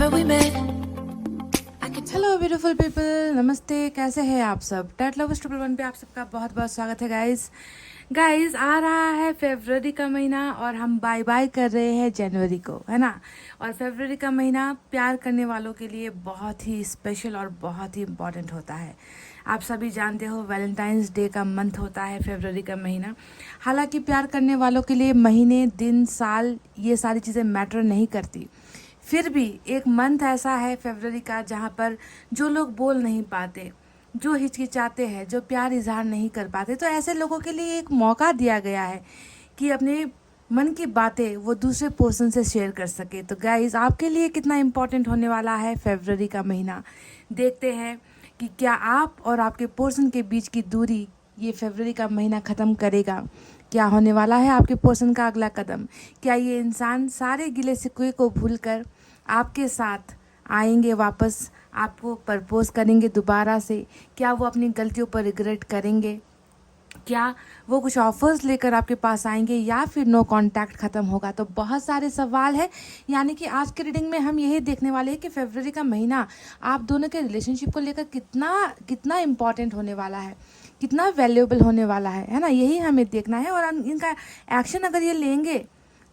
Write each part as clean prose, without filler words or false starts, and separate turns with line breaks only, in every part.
where we met.
Hello beautiful people, नमस्ते। कैसे हैं आप सब? टैट लवर्स 111 पे आप सबका बहुत बहुत स्वागत है गाइस। आ रहा है फरवरी का महीना और हम बाय बाय कर रहे हैं जनवरी को, है ना। और फरवरी का महीना प्यार करने वालों के लिए बहुत ही स्पेशल और बहुत ही इम्पॉर्टेंट होता है। आप सभी जानते हो वैलेंटाइंस डे का मंथ होता है फरवरी का महीना। हालांकि प्यार करने वालों के लिए महीने, दिन, साल ये सारी चीज़ें मैटर नहीं करती, फिर भी एक मंथ ऐसा है फरवरी का जहाँ पर जो लोग बोल नहीं पाते, जो हिचकिचाते हैं, जो प्यार इजहार नहीं कर पाते, तो ऐसे लोगों के लिए एक मौका दिया गया है कि अपने मन की बातें वो दूसरे पर्सन से शेयर कर सके। तो गाइस, आपके लिए कितना इम्पोर्टेंट होने वाला है फरवरी का महीना, देखते हैं कि क्या आप और आपके पर्सन के बीच की दूरी ये फरवरी का महीना ख़त्म करेगा। क्या होने वाला है आपके पर्सन का अगला कदम? क्या ये इंसान सारे गिले शिकवे को भूलकर आपके साथ आएंगे वापस, आपको प्रपोज करेंगे दोबारा से? क्या वो अपनी गलतियों पर रिग्रेट करेंगे? क्या वो कुछ ऑफर्स लेकर आपके पास आएंगे या फिर नो कांटेक्ट ख़त्म होगा? तो बहुत सारे सवाल है। यानी कि आज के रीडिंग में हम यही देखने वाले हैं कि फरवरी का महीना आप दोनों के रिलेशनशिप को लेकर कितना कितना इम्पॉर्टेंट होने वाला है, कितना वैल्यूएबल होने वाला है ना। यही हमें देखना है। और इनका एक्शन अगर ये लेंगे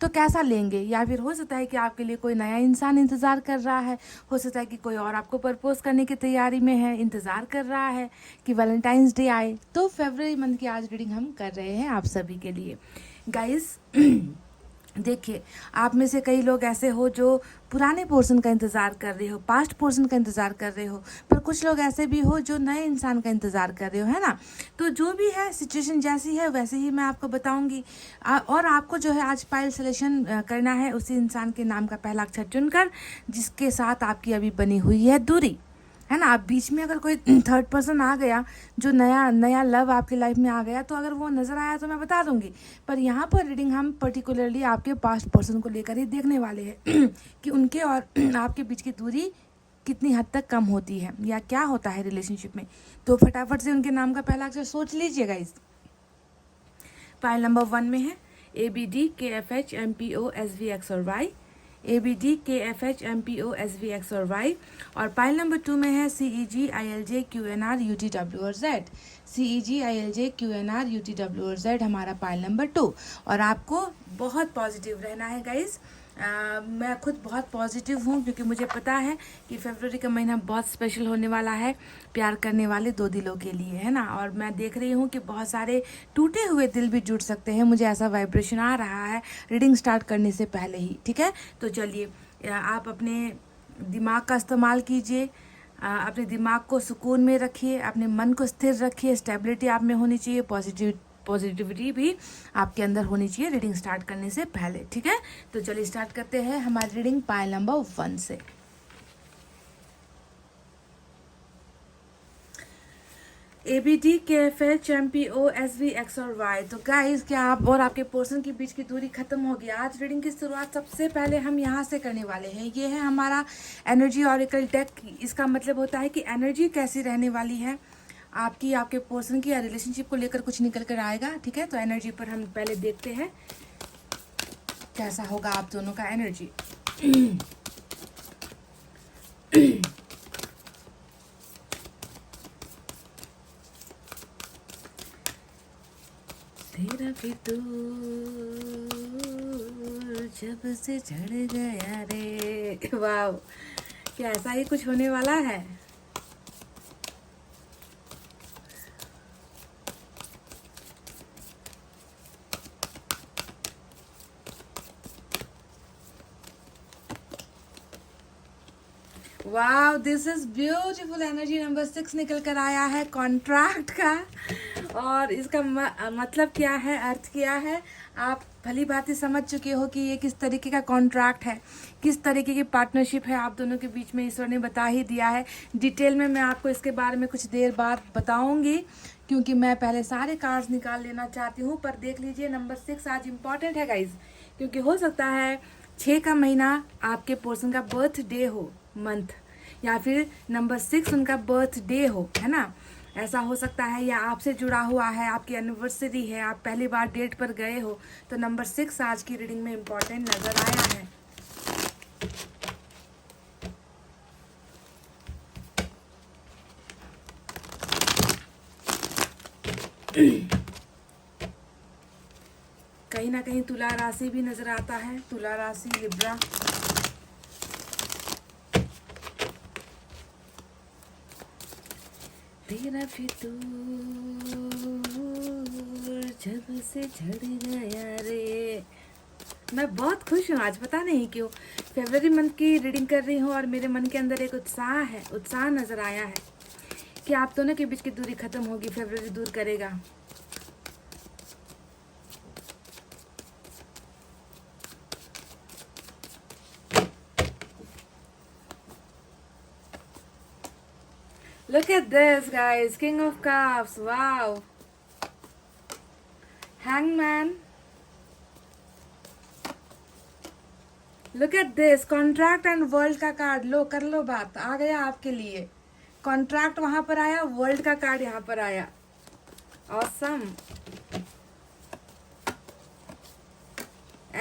तो कैसा लेंगे, या फिर हो सकता है कि आपके लिए कोई नया इंसान इंतज़ार कर रहा है, हो सकता है कि कोई और आपको प्रपोज करने की तैयारी में है, इंतज़ार कर रहा है कि वैलेंटाइंस डे आए। तो फरवरी मंथ की आज रीडिंग हम कर रहे हैं आप सभी के लिए गाइस। देखिए, आप में से कई लोग ऐसे हो जो पुराने पोर्शन का इंतज़ार कर रहे हो, पास्ट पोर्शन का इंतज़ार कर रहे हो, पर कुछ लोग ऐसे भी हो जो नए इंसान का इंतज़ार कर रहे हो, है ना। तो जो भी है, सिचुएशन जैसी है वैसे ही मैं आपको बताऊंगी। और आपको जो है आज पाइल सिलेक्शन करना है उसी इंसान के नाम का पहला अक्षर चुनकर जिसके साथ आपकी अभी बनी हुई है दूरी, है ना। आप बीच में अगर कोई थर्ड पर्सन आ गया, जो नया नया लव आपकी लाइफ में आ गया, तो अगर वो नज़र आया तो मैं बता दूंगी। पर यहाँ पर रीडिंग हम पर्टिकुलरली आपके पास्ट पर्सन को लेकर ही देखने वाले हैं कि उनके और आपके बीच की दूरी कितनी हद तक कम होती है या क्या होता है रिलेशनशिप में। तो फटाफट से उनके नाम का पहला अक्षर सोच लीजिएगा। इस पाइल नंबर 1 में है ABD KFH MPO SVX और Y, ABD KFH MPO SVX और Y। और पाइल नंबर 2 में है CEG ILJ QNR UTW और Z, CEG ILJ QNR UTW और Z हमारा पाइल नंबर 2। और आपको बहुत पॉजिटिव रहना है गाइस। मैं खुद बहुत पॉजिटिव हूँ क्योंकि मुझे पता है कि फरवरी का महीना बहुत स्पेशल होने वाला है प्यार करने वाले दो दिलों के लिए, है ना। और मैं देख रही हूँ कि बहुत सारे टूटे हुए दिल भी जुड़ सकते हैं, मुझे ऐसा वाइब्रेशन आ रहा है रीडिंग स्टार्ट करने से पहले ही। ठीक है, तो चलिए आप अपने दिमाग का इस्तेमाल कीजिए, अपने दिमाग को सुकून में रखिए, अपने मन को स्थिर रखिए। स्टेबिलिटी आप में होनी चाहिए, पॉजिटिविटी भी आपके अंदर होनी चाहिए रीडिंग स्टार्ट करने से पहले। ठीक है, तो चलिए स्टार्ट करते हैं हमारी रीडिंग पाइल नंबर 1 से। ABD KFH MPO SVX और Y। तो गाइस, क्या आप और आपके पर्सन के बीच की दूरी खत्म हो गई? आज रीडिंग की शुरुआत सबसे पहले हम यहाँ से करने वाले हैं। ये है हमारा एनर्जी ऑरेकल डेक। इसका मतलब होता है कि एनर्जी कैसी रहने वाली है आपकी, आपके पर्सन की या रिलेशनशिप को लेकर कुछ निकल कर आएगा। ठीक है, तो एनर्जी पर हम पहले देखते हैं कैसा होगा आप दोनों का एनर्जी। तेरा फितूर जब से चढ़ गया रे। वाह, क्या ऐसा ही कुछ होने वाला है? Wow, this is beautiful energy. Number 6 निकल कर आया है कॉन्ट्रैक्ट का। और इसका मतलब क्या है, अर्थ क्या है, आप भली भांति समझ चुके हो कि ये किस तरीके का कॉन्ट्रैक्ट है, किस तरीके की पार्टनरशिप है आप दोनों के बीच में। ईश्वर ने बता ही दिया है। डिटेल में मैं आपको इसके बारे में कुछ देर बाद बताऊंगी क्योंकि मैं पहले सारे कार्ड्स निकाल लेना चाहती हूँ। पर देख लीजिए, नंबर 6 आज इम्पॉर्टेंट है गाइज, क्योंकि हो सकता है 6 का महीना आपके पर्सन का बर्थडे हो, मंथ, या फिर नंबर 6 उनका बर्थडे हो, है ना। ऐसा हो सकता है, या आपसे जुड़ा हुआ है, आपकी एनिवर्सरी है, आप पहली बार डेट पर गए हो। तो नंबर 6 आज की रीडिंग में इम्पॉर्टेंट नज़र आया है। कहीं ना कहीं तुला राशि भी नजर आता है, तुला राशि, लिब्रा। तेरा फितूर जब से झड़ गया रे। मैं बहुत खुश हूँ आज, पता नहीं क्यों। फरवरी मंथ की रीडिंग कर रही हूँ और मेरे मन के अंदर एक उत्साह है, उत्साह नजर आया है कि आप दोनों के बीच की दूरी खत्म होगी, फरवरी दूर करेगा। Look at this, guys. King of Cups. Wow. Hangman. Look at this. Contract and world का कार्ड। लो कर लो बात, आ गया आपके लिए। कॉन्ट्रैक्ट वहां पर आया, वर्ल्ड का कार्ड यहाँ पर आया। Awesome.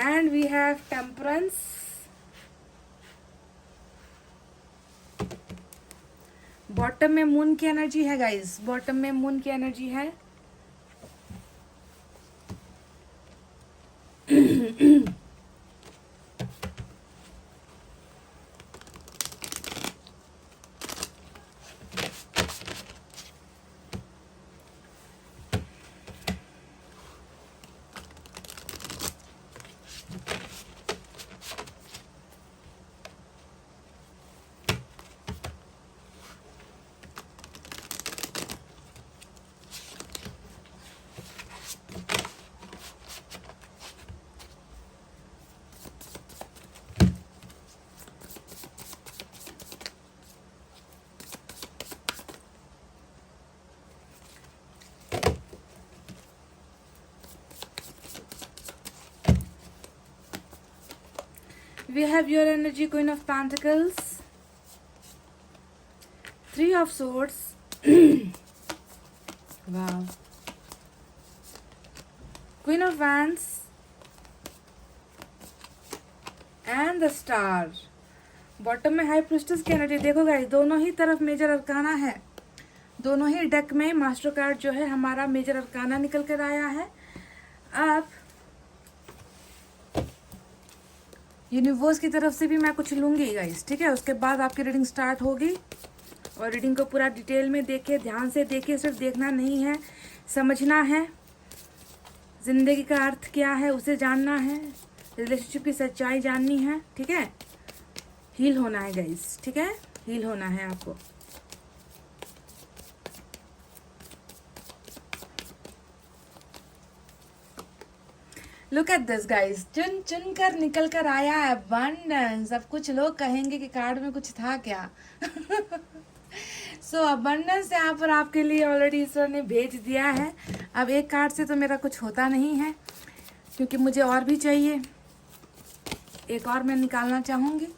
And we have Temperance. Bottom में मून की एनर्जी है गाइस, बॉटम में मून की एनर्जी है। We have your energy, Queen of Pentacles, Three of Swords. Wow. Queen of Wands and the Star. Bottom में हाई प्रिस्टेस की energy. देखो guys, दोनों ही तरफ मेजर अरकाना है, दोनों ही डेक में मास्टर कार्ड जो है हमारा मेजर अरकाना निकल कर आया है। अब यूनिवर्स की तरफ से भी मैं कुछ लूंगी गाइस, ठीक है। उसके बाद आपकी रीडिंग स्टार्ट होगी और रीडिंग को पूरा डिटेल में देखिए, ध्यान से देखिए। सिर्फ देखना नहीं है, समझना है। जिंदगी का अर्थ क्या है उसे जानना है, रिलेशनशिप की सच्चाई जाननी है, ठीक है। हील होना है गाइस, ठीक है, हील होना है आपको। लुक एट दिस गाइस, चुन चुन कर निकल कर आया है अबंडेंस। अब कुछ लोग कहेंगे कि कार्ड में कुछ था क्या। सो अबंडेंस यहाँ पर आपके लिए ऑलरेडी ईश्वर ने भेज दिया है। अब एक कार्ड से तो मेरा कुछ होता नहीं है, क्योंकि मुझे और भी चाहिए। एक और मैं निकालना चाहूंगी।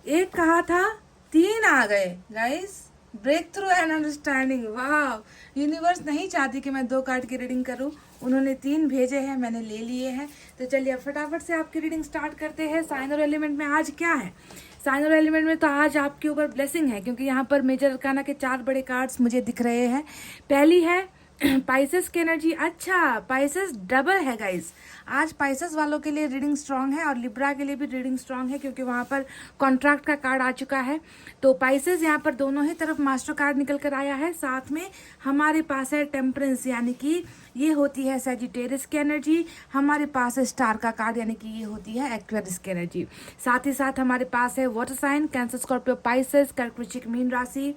एक कहा था, तीन आ गए guys. Break through and understanding. वाह, यूनिवर्स नहीं चाहती कि मैं 2 कार्ड की रीडिंग करूं, उन्होंने 3 भेजे हैं, मैंने ले लिए हैं। तो चलिए फटाफट से आपकी रीडिंग स्टार्ट करते हैं। साइन और एलिमेंट में आज क्या है? साइन और एलिमेंट में तो आज आपके ऊपर ब्लेसिंग है, क्योंकि यहाँ पर मेजर अरकाना के 4 बड़े कार्ड्स मुझे दिख रहे हैं। पहली है पाइसेस की एनर्जी। अच्छा, पाइसेस डबल है गाइस। आज पाइसेस वालों के लिए रीडिंग स्ट्रांग है और लिब्रा के लिए भी रीडिंग स्ट्रांग है, क्योंकि वहां पर कॉन्ट्रैक्ट का कार्ड आ चुका है। तो पाइसेस यहाँ पर दोनों ही तरफ मास्टर कार्ड निकल कर आया है। साथ में हमारे पास है टेम्परेंस, यानी कि ये होती है सैजिटेरियस की एनर्जी। हमारे पास है स्टार का कार्ड, यानी कि ये होती है एक्वेरियस की एनर्जी। साथ ही साथ हमारे पास है water sign, Cancer, Scorpio, Pisces, कर्क, वृश्चिक, मीन राशि।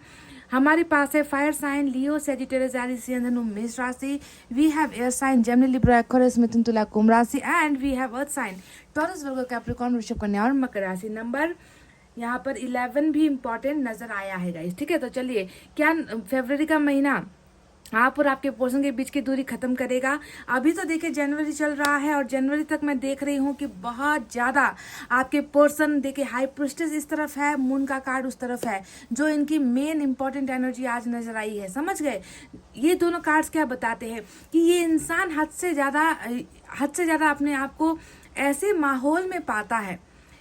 हमारे पास है fire sign, Leo, Sagittarius, Aries, सिंह, धनु, मेष राशि। We have air sign, Gemini, Libra, Aquarius, मिथुन, तुला, कुंभ राशि। And we have earth sign, Taurus, Virgo, Capricorn, वृषभ, कन्या और मकर राशि। नंबर यहाँ पर 11 भी इंपॉर्टेंट नजर आया है गाइस, ठीक है। तो चलिए, क्या फरवरी का महीना आप और आपके पर्सन के बीच की दूरी खत्म करेगा? अभी तो देखिए जनवरी चल रहा है और जनवरी तक मैं देख रही हूँ कि बहुत ज्यादा आपके पर्सन, देखिए हाई प्रिस्टेस इस तरफ है, मून का कार्ड उस तरफ है, जो इनकी मेन इंपॉर्टेंट एनर्जी आज नजर आई है। समझ गए? ये दोनों कार्ड्स क्या बताते हैं कि ये इंसान हद से ज्यादा अपने आप को ऐसे माहौल में पाता है,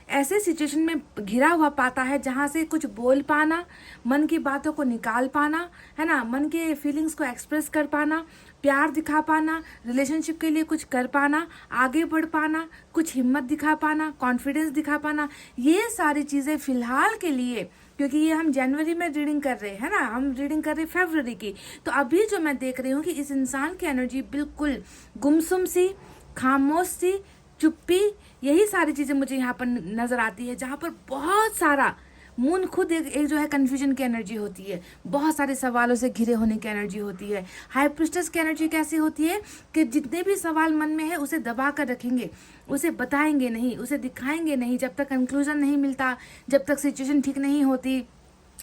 ऐसे सिचुएशन में घिरा हुआ पाता है जहाँ से कुछ बोल पाना, मन की बातों को निकाल पाना, है ना, मन के फीलिंग्स को एक्सप्रेस कर पाना, प्यार दिखा पाना, रिलेशनशिप के लिए कुछ कर पाना, आगे बढ़ पाना, कुछ हिम्मत दिखा पाना, कॉन्फिडेंस दिखा पाना, ये सारी चीज़ें फिलहाल के लिए, क्योंकि ये हम जनवरी में रीडिंग कर रहे हैं ना, हम रीडिंग कर रहे फरवरी की, तो अभी जो मैं देख रही हूँ कि इस इंसान की एनर्जी बिल्कुल गुमसुम सी, खामोश सी, चुप्पी, यही सारी चीज़ें मुझे यहाँ पर नज़र आती है, जहाँ पर बहुत सारा मून खुद एक जो है कन्फ्यूजन की एनर्जी होती है, बहुत सारे सवालों से घिरे होने की एनर्जी होती है। हाई प्रिस्टेस की एनर्जी कैसी होती है कि जितने भी सवाल मन में है उसे दबा कर रखेंगे, उसे बताएंगे नहीं, उसे दिखाएंगे नहीं, जब तक कंक्लूजन नहीं मिलता, जब तक सिचुएशन ठीक नहीं होती,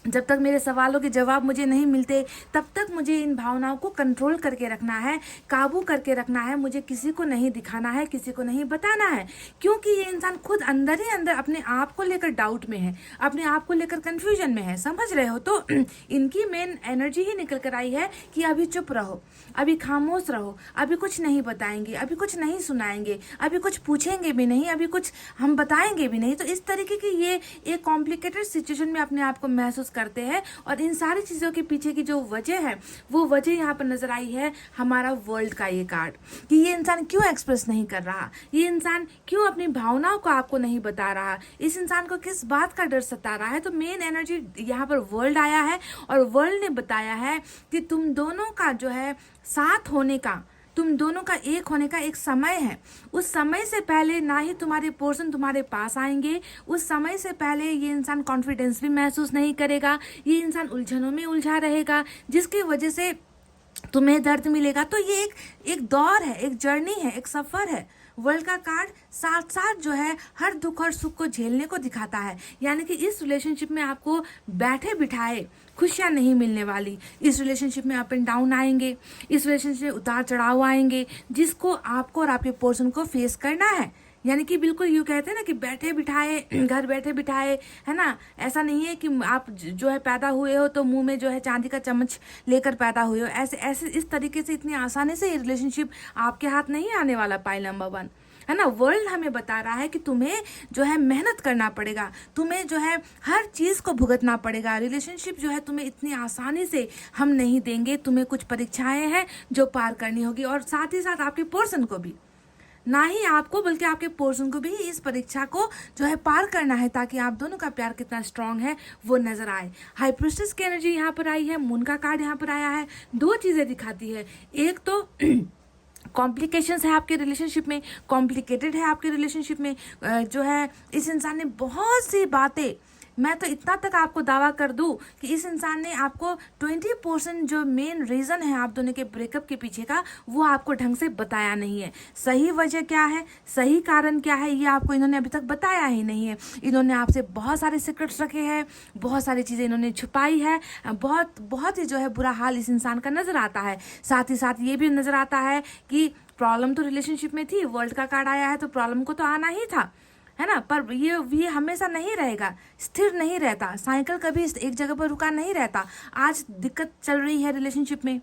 जब तक मेरे सवालों के जवाब मुझे नहीं मिलते, तब तक मुझे इन भावनाओं को कंट्रोल करके रखना है, काबू करके रखना है, मुझे किसी को नहीं दिखाना है, किसी को नहीं बताना है, क्योंकि ये इंसान खुद अंदर ही अंदर अपने आप को लेकर डाउट में है, अपने आप को लेकर कंफ्यूजन में है, समझ रहे हो। तो इनकी मेन एनर्जी ही निकल कर आई है कि अभी चुप रहो, अभी खामोश रहो, अभी कुछ नहीं बताएंगे, अभी कुछ नहीं सुनाएंगे, अभी कुछ पूछेंगे भी नहीं, अभी कुछ हम बताएंगे भी नहीं। तो इस तरीके की ये एक कॉम्प्लिकेटेड सिचुएशन में अपने आप को महसूस करते हैं, और इन सारी चीज़ों के पीछे की जो वजह है वो वजह यहाँ पर नजर आई है हमारा वर्ल्ड का ये कार्ड, कि ये इंसान क्यों एक्सप्रेस नहीं कर रहा, ये इंसान क्यों अपनी भावनाओं को आपको नहीं बता रहा, इस इंसान को किस बात का डर सता रहा है। तो मेन एनर्जी यहाँ पर वर्ल्ड आया है, और वर्ल्ड ने बताया है कि तुम दोनों का जो है साथ होने का, तुम दोनों का एक होने का एक समय है, उस समय से पहले ना ही तुम्हारे पोर्शन तुम्हारे पास आएंगे, उस समय से पहले ये इंसान कॉन्फिडेंस भी महसूस नहीं करेगा, ये इंसान उलझनों में उलझा रहेगा, जिसकी वजह से तुम्हें दर्द मिलेगा। तो ये एक दौर है, एक जर्नी है, एक सफ़र है। वर्ल्ड का कार्ड साथ साथ जो है हर दुख और सुख को झेलने को दिखाता है, यानी कि इस रिलेशनशिप में आपको बैठे बिठाए खुशियाँ नहीं मिलने वाली, इस रिलेशनशिप में अप एंड डाउन आएंगे, इस रिलेशनशिप में उतार चढ़ाव आएंगे, जिसको आपको और आपके पर्सन को फेस करना है। यानी कि बिल्कुल यूँ कहते हैं ना कि बैठे बिठाए, घर बैठे बिठाए, है ना, ऐसा नहीं है कि आप जो है पैदा हुए हो तो मुंह में जो है चांदी का चम्मच लेकर पैदा हुए हो, ऐसे ऐसे इस तरीके से इतनी आसानी से ये रिलेशनशिप आपके हाथ नहीं आने वाला। पाइल नंबर 1, है ना, वर्ल्ड हमें बता रहा है कि तुम्हें जो है मेहनत करना पड़ेगा, तुम्हें जो है हर चीज़ को भुगतना पड़ेगा, रिलेशनशिप जो है तुम्हें इतनी आसानी से हम नहीं देंगे, तुम्हें कुछ परीक्षाएं हैं जो पार करनी होगी, और साथ ही साथ आपके पर्सन को भी, ना ही आपको बल्कि आपके पर्सन को भी इस परीक्षा को जो है पार करना है, ताकि आप दोनों का प्यार कितना स्ट्रांग है वो नजर आए। हाई प्रिस्टेस की एनर्जी यहाँ पर आई है, मून का कार्ड यहाँ पर आया है, दो चीज़ें दिखाती है, एक तो कॉम्प्लिकेशंस है आपके रिलेशनशिप में, कॉम्प्लिकेटेड है आपके रिलेशनशिप में, जो है इस इंसान ने बहुत सी बातें, मैं तो इतना तक आपको दावा कर दूं कि इस इंसान ने आपको 20% जो मेन रीज़न है आप दोनों के ब्रेकअप के पीछे का, वो आपको ढंग से बताया नहीं है। सही वजह क्या है, सही कारण क्या है, ये आपको इन्होंने अभी तक बताया ही नहीं है। इन्होंने आपसे बहुत सारे सीक्रेट्स रखे हैं, बहुत सारी चीज़ें इन्होंने छुपाई है, बहुत ही जो है बुरा हाल इस इंसान का नज़र आता है। साथ ही साथ ये भी नज़र आता है कि प्रॉब्लम तो रिलेशनशिप में थी, वर्ल्ड का कार्ड आया है तो प्रॉब्लम को तो आना ही था, है ना, पर ये हमेशा नहीं रहेगा, स्थिर नहीं रहता, साइकिल कभी एक जगह पर रुका नहीं रहता। आज दिक्कत चल रही है रिलेशनशिप में,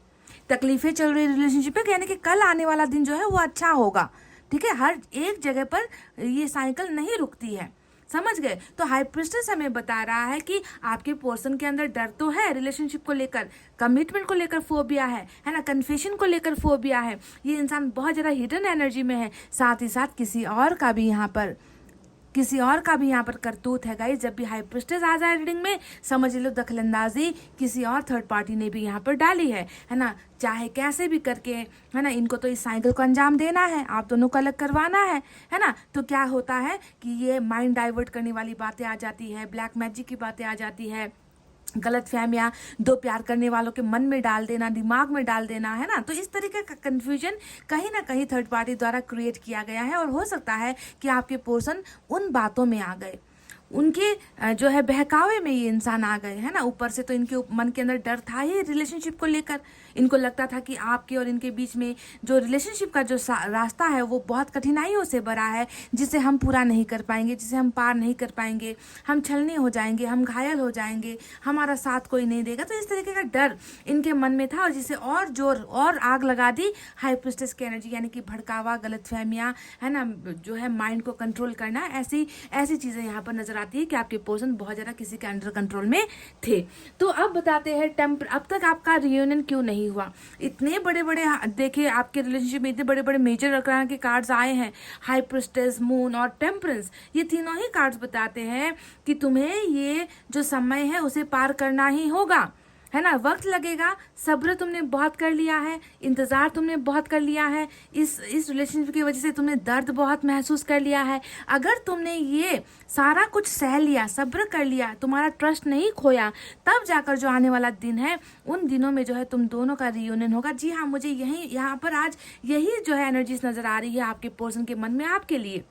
तकलीफें चल रही है रिलेशनशिप में, यानी कि कल आने वाला दिन जो है वो अच्छा होगा, ठीक है, हर एक जगह पर ये साइकिल नहीं रुकती है, समझ गए। तो हाई प्रिस्टेस हमें बता रहा है कि आपके पर्सन के अंदर डर तो है रिलेशनशिप को लेकर, कमिटमेंट को लेकर फोबिया है ना, कन्फेशन को लेकर फोबिया है, ये इंसान बहुत ज़्यादा हिडन एनर्जी में है। साथ ही साथ किसी और का भी यहाँ पर करतूत है गाइस। जब भी हाई प्रिस्टेस आ जाए रीडिंग में, समझ लो दखलंदाजी किसी और थर्ड पार्टी ने भी यहाँ पर डाली है ना, चाहे कैसे भी करके, है ना, इनको तो इस साइकिल को अंजाम देना है, आप दोनों को अलग करवाना है ना। तो क्या होता है कि ये माइंड डाइवर्ट करने वाली बातें आ जाती है, ब्लैक मैजिक की बातें आ जाती है, गलत फहमियाँ दो प्यार करने वालों के मन में डाल देना, दिमाग में डाल देना, है ना। तो इस तरीके का कन्फ्यूजन कहीं ना कहीं थर्ड पार्टी द्वारा क्रिएट किया गया है, और हो सकता है कि आपके पर्सन उन बातों में आ गए, उनके जो है बहकावे में ये इंसान आ गए, है ना। ऊपर से तो इनके मन के अंदर डर था ही रिलेशनशिप को लेकर। इनको लगता था कि आपके और इनके बीच में जो रिलेशनशिप का जो रास्ता है वो बहुत कठिनाइयों से भरा है, जिसे हम पूरा नहीं कर पाएंगे, जिसे हम पार नहीं कर पाएंगे, हम छलनी हो जाएंगे, हम घायल हो जाएंगे, हमारा साथ कोई नहीं देगा। तो इस तरीके का डर इनके मन में था, और जिसे और जोर और आग लगा दी हाई प्रीस्टेस की एनर्जी, यानी कि भड़कावा, गलतफहमियां, है ना, जो है माइंड को कंट्रोल करना, ऐसी ऐसी चीज़ें यहाँ पर नजर आती है कि आपके पर्सन बहुत ज़्यादा किसी के अंडर कंट्रोल में थे। तो अब बताते हैं अब तक आपका रियूनियन क्यों नहीं हुआ। इतने बड़े बड़े, देखिए आपके रिलेशनशिप में इतने बड़े बड़े मेजर अरकाना के कार्ड्स आए हैं, हाई प्रीस्टेस, मून और टेम्परेंस। ये तीनों ही कार्ड्स बताते हैं कि तुम्हें ये जो समय है उसे पार करना ही होगा, है ना। वक्त लगेगा, सब्र तुमने बहुत कर लिया है, इंतज़ार तुमने बहुत कर लिया है, इस रिलेशनशिप की वजह से तुमने दर्द बहुत महसूस कर लिया है। अगर तुमने ये सारा कुछ सह लिया, सब्र कर लिया, तुम्हारा ट्रस्ट नहीं खोया, तब जाकर जो आने वाला दिन है, उन दिनों में जो है तुम दोनों का रियूनियन होगा। जी हाँ, मुझे यहाँ पर आज यही जो है एनर्जीज नज़र आ रही है आपके पर्सन के मन में आपके लिए।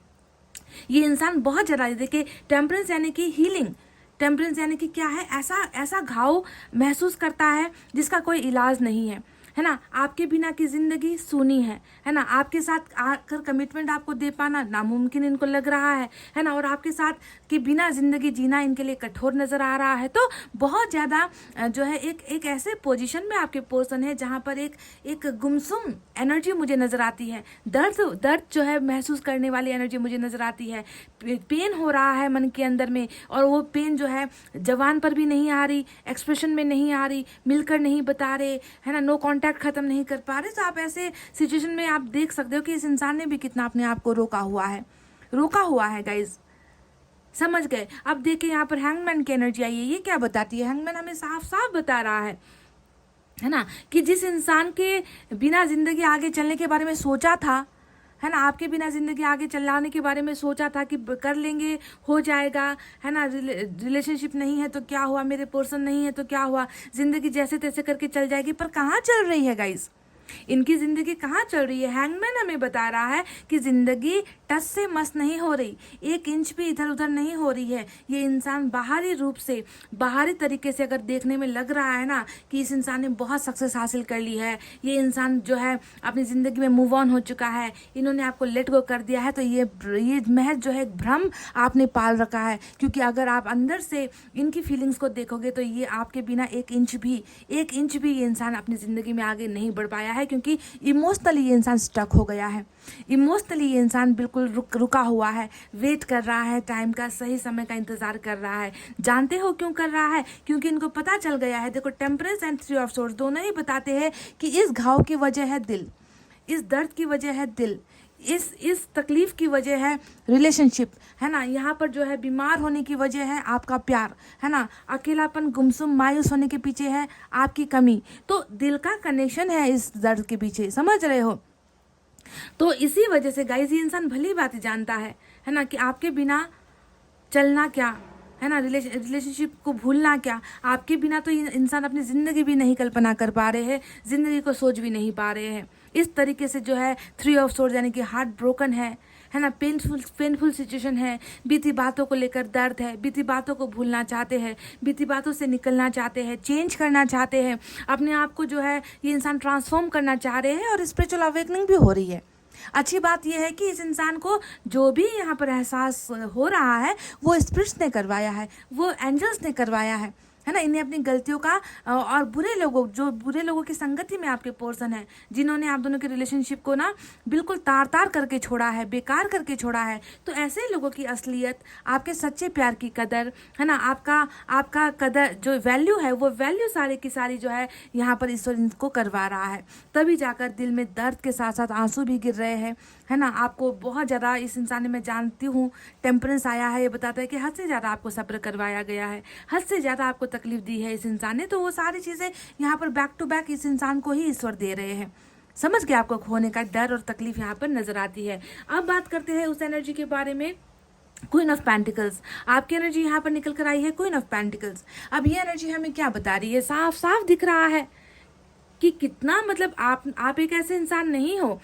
ये इंसान बहुत ज़्यादा, देखिए टेम्परेंस यानी कि हीलिंग, टेम्परेंस यानी कि क्या है, ऐसा ऐसा घाव महसूस करता है जिसका कोई इलाज नहीं है ना। आपके बिना की जिंदगी सूनी है ना। आपके साथ आकर कमिटमेंट आपको दे पाना नामुमकिन इनको लग रहा है ना। और आपके साथ के बिना जिंदगी जीना इनके लिए कठोर नजर आ रहा है। तो बहुत ज़्यादा जो है एक ऐसे पोजीशन में आपके पर्सन है जहाँ पर एक गुमसुम एनर्जी मुझे नज़र आती है। दर्द जो है महसूस करने वाली एनर्जी मुझे नज़र आती है। पेन हो रहा है मन के अंदर में, और वो पेन जो है जबान पर भी नहीं आ रही, एक्सप्रेशन में नहीं आ रही, मिलकर नहीं बता रहे, है ना, नो कांटेक्ट खत्म नहीं कर पा रहे। तो आप ऐसे सिचुएशन में आप देख सकते हो कि इस इंसान ने भी कितना अपने आप को रोका हुआ है गाइज, समझ गए। अब देखिए यहाँ पर हैंगमैन की एनर्जी आई है। ये क्या बताती है, हैंगमैन हमें साफ साफ बता रहा है ना, कि जिस इंसान के बिना जिंदगी आगे चलने के बारे में सोचा था, है ना, आपके बिना जिंदगी आगे चलाने के बारे में सोचा था कि कर लेंगे, हो जाएगा, है ना, रिलेशनशिप नहीं है तो क्या हुआ, मेरे पर्सन नहीं है तो क्या हुआ, जिंदगी जैसे तैसे करके चल जाएगी। पर कहाँ चल रही है गाइस, इनकी जिंदगी कहाँ चल रही है। हैंगमैन हमें बता रहा है कि जिंदगी टस से मस नहीं हो रही, 1 इंच भी इधर उधर नहीं हो रही है। ये इंसान बाहरी रूप से, बाहरी तरीके से अगर देखने में लग रहा है ना कि इस इंसान ने बहुत सक्सेस हासिल कर ली है, ये इंसान जो है अपनी ज़िंदगी में मूव ऑन हो चुका है, इन्होंने आपको लेट गो कर दिया है, तो ये महज जो है भ्रम आपने पाल रखा है। क्योंकि अगर आप अंदर से इनकी फीलिंग्स को देखोगे तो ये आपके बिना 1 इंच भी ये इंसान अपनी ज़िंदगी में आगे नहीं बढ़ पाया है, क्योंकि इमोशनली ये इंसान स्टक हो गया है। इमोशनली ये इंसान बिल्कुल रुका हुआ है, वेट कर रहा है, टाइम का, सही समय का इंतजार कर रहा है। जानते हो क्यों कर रहा है? क्योंकि इनको पता चल गया है। देखो, टेम्परेंस एंड 3 ऑफ सोर्ड्स दोनों ही बताते हैं कि इस घाव की वजह है दिल, इस दर्द की वजह है दिल, इस तकलीफ की वजह है रिलेशनशिप, है ना। यहाँ पर जो है बीमार होने की वजह है आपका प्यार, है ना। अकेलापन, गुमसुम, मायूस होने के पीछे है आपकी कमी। तो दिल का कनेक्शन है इस दर्द के पीछे, समझ रहे हो। तो इसी वजह से गाइस ये इंसान भली बात जानता है ना, कि आपके बिना चलना क्या, है ना, रिलेशनशिप को भूलना क्या। आपके बिना तो इंसान अपनी ज़िंदगी भी नहीं कल्पना कर पा रहे हैं, ज़िंदगी को सोच भी नहीं पा रहे हैं। इस तरीके से जो है 3 ऑफ सोर्ड्स यानी कि हार्ट ब्रोकन है ना, पेनफुल सिचुएशन है। बीती बातों को लेकर दर्द है, बीती बातों को भूलना चाहते हैं, बीती बातों से निकलना चाहते हैं, चेंज करना चाहते हैं, अपने आप को जो है ये इंसान ट्रांसफॉर्म करना चाह रहे हैं, और स्पिरिचुअल अवेकनिंग भी हो रही है। अच्छी बात यह है कि इस इंसान को जो भी यहाँ पर एहसास हो रहा है वो स्पिरिट्स ने करवाया है, वो एंजल्स ने करवाया है ना। इन्हें अपनी गलतियों का और बुरे लोगों की संगति में आपके पर्सन है, जिन्होंने आप दोनों के रिलेशनशिप को ना बिल्कुल तार करके छोड़ा है, बेकार करके छोड़ा है। तो ऐसे लोगों की असलियत, आपके सच्चे प्यार की कदर, है ना, आपका कदर जो वैल्यू है, वो वैल्यू सारी की सारी जो है यहाँ पर ईश्वर इनको करवा रहा है। तभी जाकर दिल में दर्द के साथ साथ आंसू भी गिर रहे हैं, है ना। आपको बहुत ज़्यादा इस इंसान ने, मैं जानती हूँ, टेम्परेंस आया है, ये बताता है कि हद से ज़्यादा आपको सब्र करवाया गया है, हद से ज़्यादा आपको तकलीफ दी है इस इंसान ने। तो वो सारी चीज़ें यहाँ पर बैक टू बैक इस इंसान को ही ईश्वर दे रहे हैं। समझ गए, आपको खोने का डर और तकलीफ यहाँ पर नजर आती है। अब बात करते हैं उस एनर्जी के बारे में, क्वीन ऑफ पेंटिकल्स। आपकी एनर्जी यहाँ पर निकल कर आई है क्वीन ऑफ पेंटिकल्स। अब ये एनर्जी हमें क्या बता रही है? साफ साफ दिख रहा है कि कितना, मतलब आप एक ऐसे इंसान नहीं हो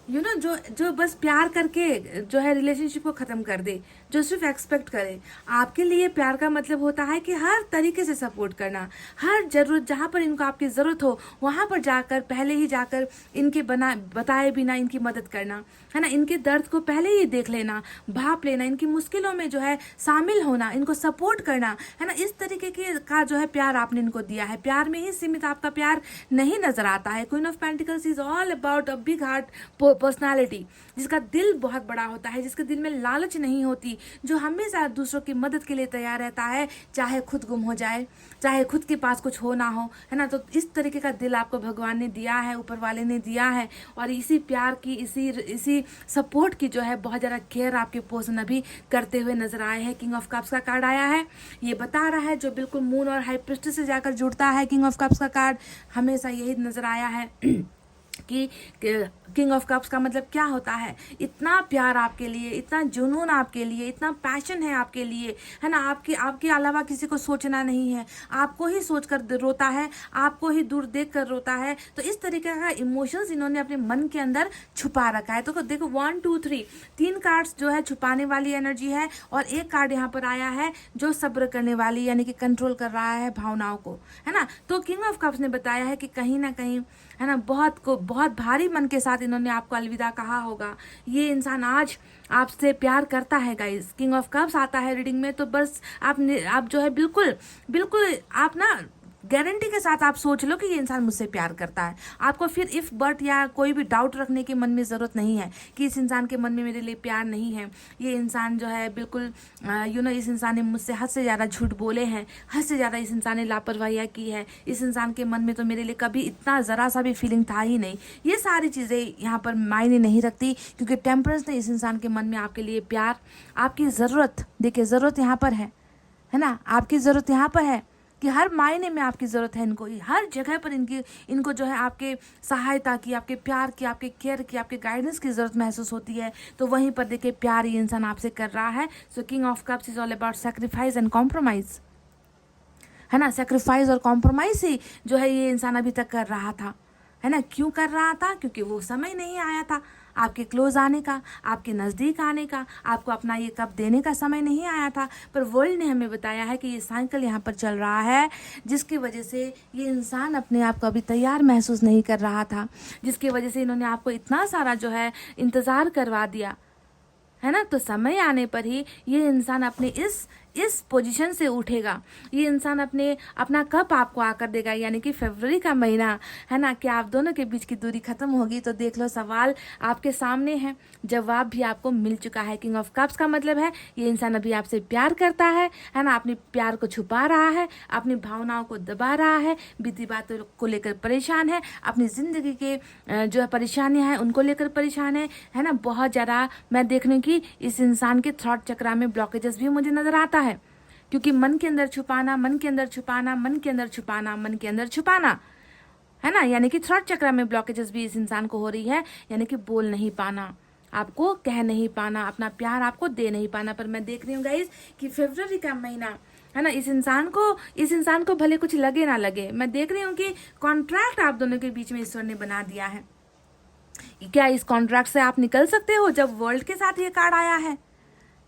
जो बस प्यार करके जो है रिलेशनशिप को ख़त्म कर दे, जो सिर्फ एक्सपेक्ट करे। आपके लिए प्यार का मतलब होता है कि हर तरीके से सपोर्ट करना, हर जरूरत जहाँ पर इनको आपकी ज़रूरत हो वहाँ पर जाकर पहले ही जाकर इनके बताए बिना इनकी मदद करना, है ना। इनके दर्द को पहले ही देख लेना, भाप लेना, इनकी मुश्किलों में जो है शामिल होना, इनको सपोर्ट करना, है ना। इस तरीके का जो है प्यार आपने इनको दिया है। प्यार में ही सीमित आपका प्यार नहीं नजर आता है। Queen of pentacles is all about a big heart personality, जिसका दिल बहुत बड़ा होता है, जिसके दिल में लालच नहीं होती, जो हमेशा दूसरों की मदद के लिए तैयार रहता है, चाहे खुद गुम हो जाए, चाहे खुद के पास कुछ हो ना हो, है ना। तो इस तरीके का दिल आपको भगवान ने दिया है, ऊपर वाले ने दिया है। और इसी प्यार की, इसी सपोर्ट की जो है बहुत ज़्यादा केयर आपके पर्सन अभी करते हुए नजर आए हैं। किंग ऑफ कप्स का कार्ड आया है, ये बता रहा है जो बिल्कुल मून और हाई प्रिस्टेस से जाकर जुड़ता है। किंग ऑफ कप्स का कार्ड हमेशा यही नजर आया है कि किंग ऑफ कप्स का मतलब क्या होता है, इतना प्यार आपके लिए, इतना जुनून आपके लिए, इतना पैशन है आपके लिए, है ना। आपके अलावा किसी को सोचना नहीं है, आपको ही सोच कर रोता है, आपको ही दूर देख कर रोता है। तो इस तरीके का इमोशंस इन्होंने अपने मन के अंदर छुपा रखा है। तो देखो 1 2 3 तीन कार्ड्स जो है छुपाने वाली एनर्जी है, और एक कार्ड यहाँ पर आया है जो सब्र करने वाली, यानी कि कंट्रोल कर रहा है भावनाओं को, है ना। तो किंग ऑफ कप्स ने बताया है कि कहीं ना कहीं, है ना, बहुत भारी मन के साथ इन्होंने आपको अलविदा कहा होगा। ये इंसान आज आपसे प्यार करता है गाइस। किंग ऑफ कप्स आता है रीडिंग में तो बस आप जो है बिल्कुल आप ना गारंटी के साथ आप सोच लो कि ये इंसान मुझसे प्यार करता है। आपको फिर इफ बट या कोई भी डाउट रखने की मन में ज़रूरत नहीं है कि इस इंसान के मन में मेरे लिए प्यार नहीं है। ये इंसान जो है बिल्कुल इस इंसान ने मुझसे हद से ज़्यादा झूठ बोले हैं, हद से ज़्यादा इस इंसान ने लापरवाहियाँ की है, इस इंसान के मन में तो मेरे लिए कभी इतना ज़रा सा भी फीलिंग था ही नहीं। ये सारी चीज़ें यहाँ पर मायने नहीं रखती, क्योंकि टेम्परेंस ने इस इंसान के मन में आपके लिए प्यार, आपकी ज़रूरत, देखिए ज़रूरत यहाँ पर है ना, आपकी ज़रूरत यहाँ पर है कि हर मायने में आपकी ज़रूरत है इनको, हर जगह पर इनको जो है आपके सहायता की, आपके प्यार की, आपके केयर की, आपके गाइडेंस की ज़रूरत महसूस होती है। तो वहीं पर देखिए प्यार ये इंसान आपसे कर रहा है। So king of cups is all about sacrifice and compromise, है ना। सेक्रीफाइस और कॉम्प्रोमाइज़ ही जो है ये इंसान अभी तक कर रहा था, है ना। क्यों कर रहा था? क्योंकि वो समय नहीं आया था आपके क्लोज आने का, आपके नज़दीक आने का, आपको अपना ये कप देने का समय नहीं आया था। पर वर्ल्ड ने हमें बताया है कि ये साइकिल यहाँ पर चल रहा है, जिसकी वजह से ये इंसान अपने आप को अभी तैयार महसूस नहीं कर रहा था, जिसकी वजह से इन्होंने आपको इतना सारा जो है इंतज़ार करवा दिया, है ना। तो समय आने पर ही ये इंसान अपने इस पोजीशन से उठेगा, ये इंसान अपना कप आपको आकर देगा, यानी कि फरवरी का महीना, है ना। कि आप दोनों के बीच की दूरी खत्म होगी। तो देख लो सवाल आपके सामने है, जवाब भी आपको मिल चुका है। किंग ऑफ कप्स का मतलब है ये इंसान अभी आपसे प्यार करता है ना, अपने प्यार को छुपा रहा है, अपनी भावनाओं को दबा रहा है, बीती बातों को लेकर परेशान है, अपनी ज़िंदगी के जो है परेशानियाँ हैं उनको लेकर परेशान है ना। बहुत ज़्यादा मैं देख रही हूँ कि इस इंसान के थॉट चक्र में ब्लॉकेजेस भी मुझे नज़र आता है, क्योंकि मन के अंदर छुपाना, मन के अंदर छुपाना, मन के अंदर छुपाना, मन के अंदर छुपाना, है ना। यानी कि थॉट चक्र में ब्लॉकेजेस भी इस इंसान को हो रही है, यानी कि बोल नहीं पाना, आपको कह नहीं पाना, अपना प्यार आपको दे नहीं पाना। पर मैं देख रही हूँ गाइज कि फरवरी का महीना, है ना, इस इंसान को भले कुछ लगे ना लगे, मैं देख रही हूँ कि कॉन्ट्रैक्ट आप दोनों के बीच में ईश्वर ने बना दिया है। क्या इस कॉन्ट्रैक्ट से आप निकल सकते हो जब वर्ल्ड के साथ ये कार्ड आया है?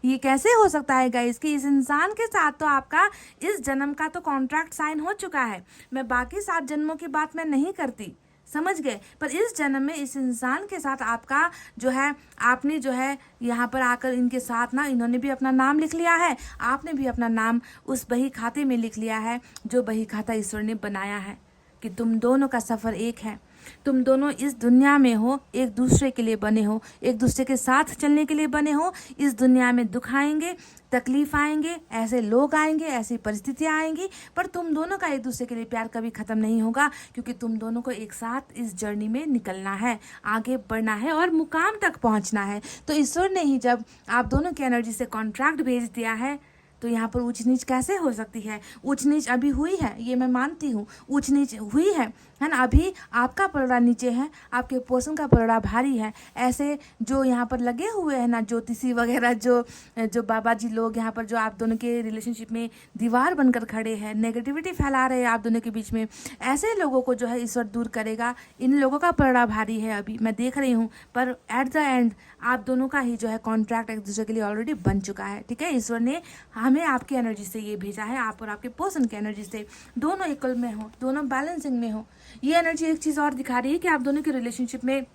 ये कैसे हो सकता है गाइस कि इस इंसान के साथ तो आपका इस जन्म का तो कॉन्ट्रैक्ट साइन हो चुका है। मैं बाकी 7 जन्मों की बात मैं नहीं करती, समझ गए। पर इस जन्म में इस इंसान के साथ आपका जो है, आपने जो है यहाँ पर आकर इनके साथ ना, इन्होंने भी अपना नाम लिख लिया है, आपने भी अपना नाम उस बही खाते में लिख लिया है, जो बही खाता ईश्वर ने बनाया है कि तुम दोनों का सफ़र एक है। तुम दोनों इस दुनिया में हो, एक दूसरे के लिए बने हो, एक दूसरे के साथ चलने के लिए बने हो। इस दुनिया में दुख आएंगे, तकलीफ आएंगे, ऐसे लोग आएंगे, ऐसी परिस्थितियाँ आएंगी, पर तुम दोनों का एक दूसरे के लिए प्यार कभी ख़त्म नहीं होगा, क्योंकि तुम दोनों को एक साथ इस जर्नी में निकलना है, आगे बढ़ना है और मुकाम तक पहुँचना है। तो ईश्वर ने ही जब आप दोनों की एनर्जी से कॉन्ट्रैक्ट भेज दिया है, तो यहाँ पर ऊंच नीच कैसे हो सकती है? ऊंच नीच अभी हुई है, ये मैं मानती हूँ, ऊंच नीच हुई है ना। अभी आपका पलड़ा नीचे है, आपके पोर्शन का पलड़ा भारी है। ऐसे जो यहाँ पर लगे हुए हैं ना ज्योतिषी वगैरह, जो बाबा जी लोग यहाँ पर, जो आप दोनों के रिलेशनशिप में दीवार बनकर खड़े हैं, नेगेटिविटी फैला रहे हैं आप दोनों के बीच में, ऐसे लोगों को जो है ईश्वर दूर करेगा। इन लोगों का पलड़ा भारी है, अभी मैं देख रही हूँ, पर एट द एंड आप दोनों का ही जो है कॉन्ट्रैक्ट एक दूसरे के लिए ऑलरेडी बन चुका है। ठीक है, ईश्वर ने हमें आपकी एनर्जी से ये भेजा है, आप और आपके पर्सन की एनर्जी से, दोनों इक्वल में हो, दोनों बैलेंसिंग में हो। ये एनर्जी एक चीज़ और दिखा रही है कि आप दोनों के रिलेशनशिप में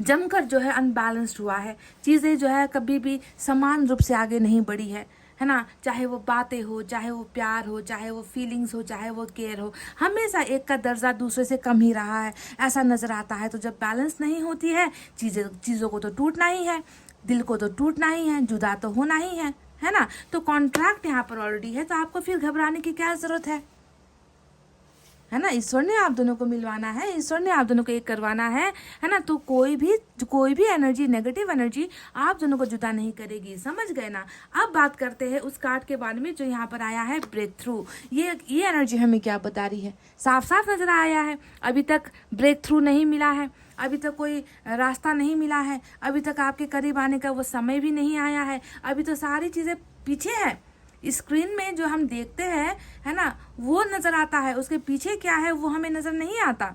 जमकर जो है अनबैलेंस्ड हुआ है, चीज़ें जो है कभी भी समान रूप से आगे नहीं बढ़ी है ना। चाहे वो बातें हो, चाहे वो प्यार हो, चाहे वो फीलिंग्स हो, चाहे वो केयर हो, हमेशा एक का दर्जा दूसरे से कम ही रहा है, ऐसा नज़र आता है। तो जब बैलेंस नहीं होती है, चीज़ों को तो टूटना ही है, दिल को तो टूटना ही है, जुदा तो होना ही है ना। तो कॉन्ट्रैक्ट यहाँ पर ऑलरेडी है, तो आपको फिर घबराने की क्या ज़रूरत है ना। ईश्वर ने आप दोनों को मिलवाना है, ईश्वर ने आप दोनों को एक करवाना है ना। तो कोई भी एनर्जी, नेगेटिव एनर्जी आप दोनों को जुदा नहीं करेगी, समझ गए ना। अब बात करते हैं उस कार्ड के बारे में जो यहाँ पर आया है, ब्रेक थ्रू। ये एनर्जी हमें क्या बता रही है? साफ साफ नजर आया है, अभी तक ब्रेक थ्रू नहीं मिला है, अभी तक कोई रास्ता नहीं मिला है, अभी तक आपके करीब आने का वो समय भी नहीं आया है, अभी तो सारी चीज़ें पीछे है। स्क्रीन में जो हम देखते हैं है ना, वो नज़र आता है, उसके पीछे क्या है वो हमें नज़र नहीं आता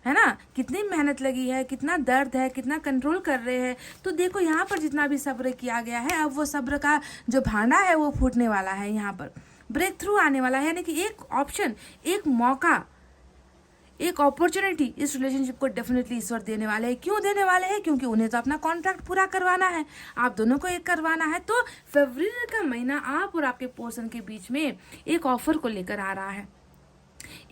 है ना। कितनी मेहनत लगी है, कितना दर्द है, कितना कंट्रोल कर रहे हैं। तो देखो यहाँ पर जितना भी सब्र किया गया है, अब वो सब्र का जो भांडा है वो फूटने वाला है, यहाँ पर ब्रेक थ्रू आने वाला है। यानी कि एक ऑप्शन, एक मौका, एक अपॉर्चुनिटी इस रिलेशनशिप को डेफिनेटली ईश्वर देने वाले हैं। क्यों देने वाले हैं? क्योंकि उन्हें तो अपना कॉन्ट्रैक्ट पूरा करवाना है, आप दोनों को एक करवाना है। तो फरवरी का महीना आप और आपके पर्सन के बीच में एक ऑफर को लेकर आ रहा है।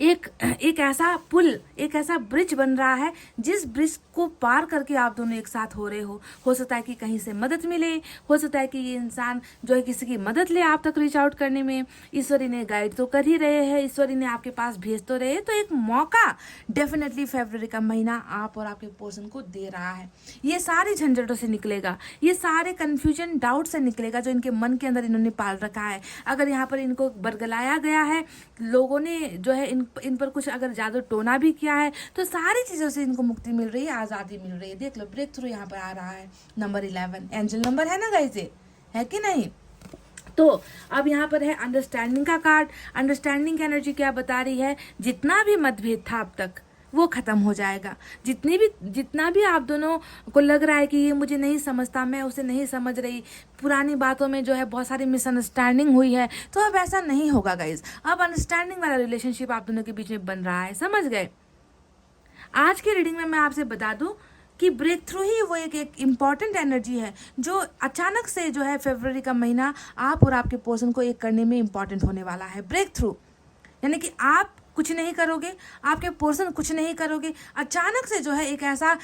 एक ऐसा पुल, एक ऐसा ब्रिज बन रहा है, जिस ब्रिज को पार करके आप दोनों एक साथ हो रहे हो सकता है कि कहीं से मदद मिले, हो सकता है कि ये इंसान जो है किसी की मदद ले आप तक रीच आउट करने में। ईश्वरी ने गाइड तो कर ही रहे हैं, ईश्वरी ने आपके पास भेज तो रहे, तो एक मौका डेफिनेटली फरवरी का महीना आप और आपके पर्सन को दे रहा है। ये सारे झंझटों से निकलेगा, ये सारे कन्फ्यूजन, डाउट से निकलेगा जो इनके मन के अंदर इन्होंने पाल रखा है। अगर यहाँ पर इनको बरगलाया गया है, लोगों ने जो है इन पर कुछ अगर जादू टोना भी किया है, तो सारी चीज़ों से इनको मुक्ति मिल रही है, आज़ादी मिल रही है। देख लो, ब्रेक थ्रू यहाँ पर आ रहा है, नंबर 11 एंजल नंबर है ना गाइस, है कि नहीं। तो अब यहाँ पर है अंडरस्टैंडिंग का कार्ड। अंडरस्टैंडिंग की एनर्जी क्या बता रही है? जितना भी मतभेद था अब तक वो खत्म हो जाएगा। जितना भी आप दोनों को लग रहा है कि ये मुझे नहीं समझता, मैं उसे नहीं समझ रही, पुरानी बातों में जो है बहुत सारी मिसअंडरस्टैंडिंग हुई है, तो अब ऐसा नहीं होगा गाइज। अब अंडरस्टैंडिंग वाला रिलेशनशिप आप दोनों के बीच में बन रहा है, समझ गए। आज की रीडिंग में मैं आपसे बता दूं कि ब्रेक थ्रू ही वो एक इम्पॉर्टेंट एनर्जी है जो अचानक से जो है फरवरी का महीना आप और आपके पर्सन को एक करने में इम्पॉर्टेंट होने वाला है। ब्रेक थ्रू यानी कि आप कुछ नहीं करोगे, आपके पर्सन कुछ नहीं करोगे, अचानक से जो है एक ऐसा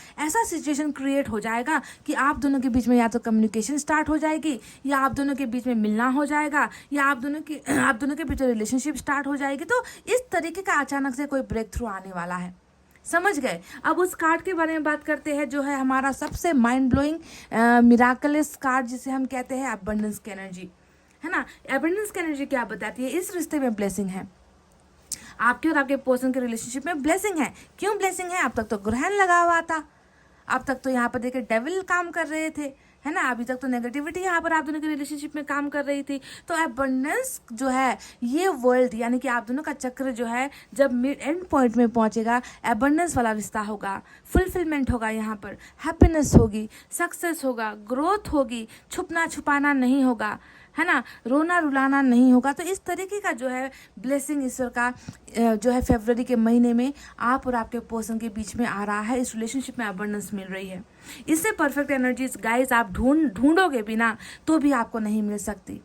सिचुएशन क्रिएट हो जाएगा कि आप दोनों के बीच में या तो कम्युनिकेशन स्टार्ट हो जाएगी, या आप दोनों के बीच में मिलना हो जाएगा, या आप दोनों के बीच रिलेशनशिप स्टार्ट हो जाएगी। तो इस तरीके का अचानक से कोई ब्रेक थ्रू आने वाला है, समझ गए। अब उस कार्ड के बारे में बात करते हैं जो है हमारा सबसे माइंड ब्लोइंग मिराकलस कार्ड, जिसे हम कहते हैं अबंडेंस की एनर्जी, है ना। अबंडेंस की एनर्जी क्या बताती है? इस रिश्ते में ब्लेसिंग है, आपके और आपके पर्सन के रिलेशनशिप में ब्लेसिंग है। क्यों ब्लेसिंग है? अब तक तो ग्रहण लगा हुआ था, अब तक तो यहाँ पर देखिए डेविल काम कर रहे थे, है ना। अभी तक तो नेगेटिविटी यहाँ पर आप दोनों के रिलेशनशिप में काम कर रही थी। तो एबंडेंस जो है, ये वर्ल्ड यानी कि आप दोनों का चक्र जो है जब मिड एंड पॉइंट में पहुँचेगा, एबंडेंस वाला रिश्ता होगा, फुलफिलमेंट होगा, यहाँ पर हैप्पीनेस होगी, सक्सेस होगा, ग्रोथ होगी, छुपना छुपाना नहीं होगा, है ना, रोना रुलाना नहीं होगा। तो इस तरीके का जो है ब्लेसिंग ईश्वर का जो है फरवरी के महीने में आप और आपके पर्सन के बीच में आ रहा है। इस रिलेशनशिप में अबंडेंस मिल रही है। इससे परफेक्ट एनर्जीज गाइस आप ढूंढोगे भी ना तो भी आपको नहीं मिल सकती।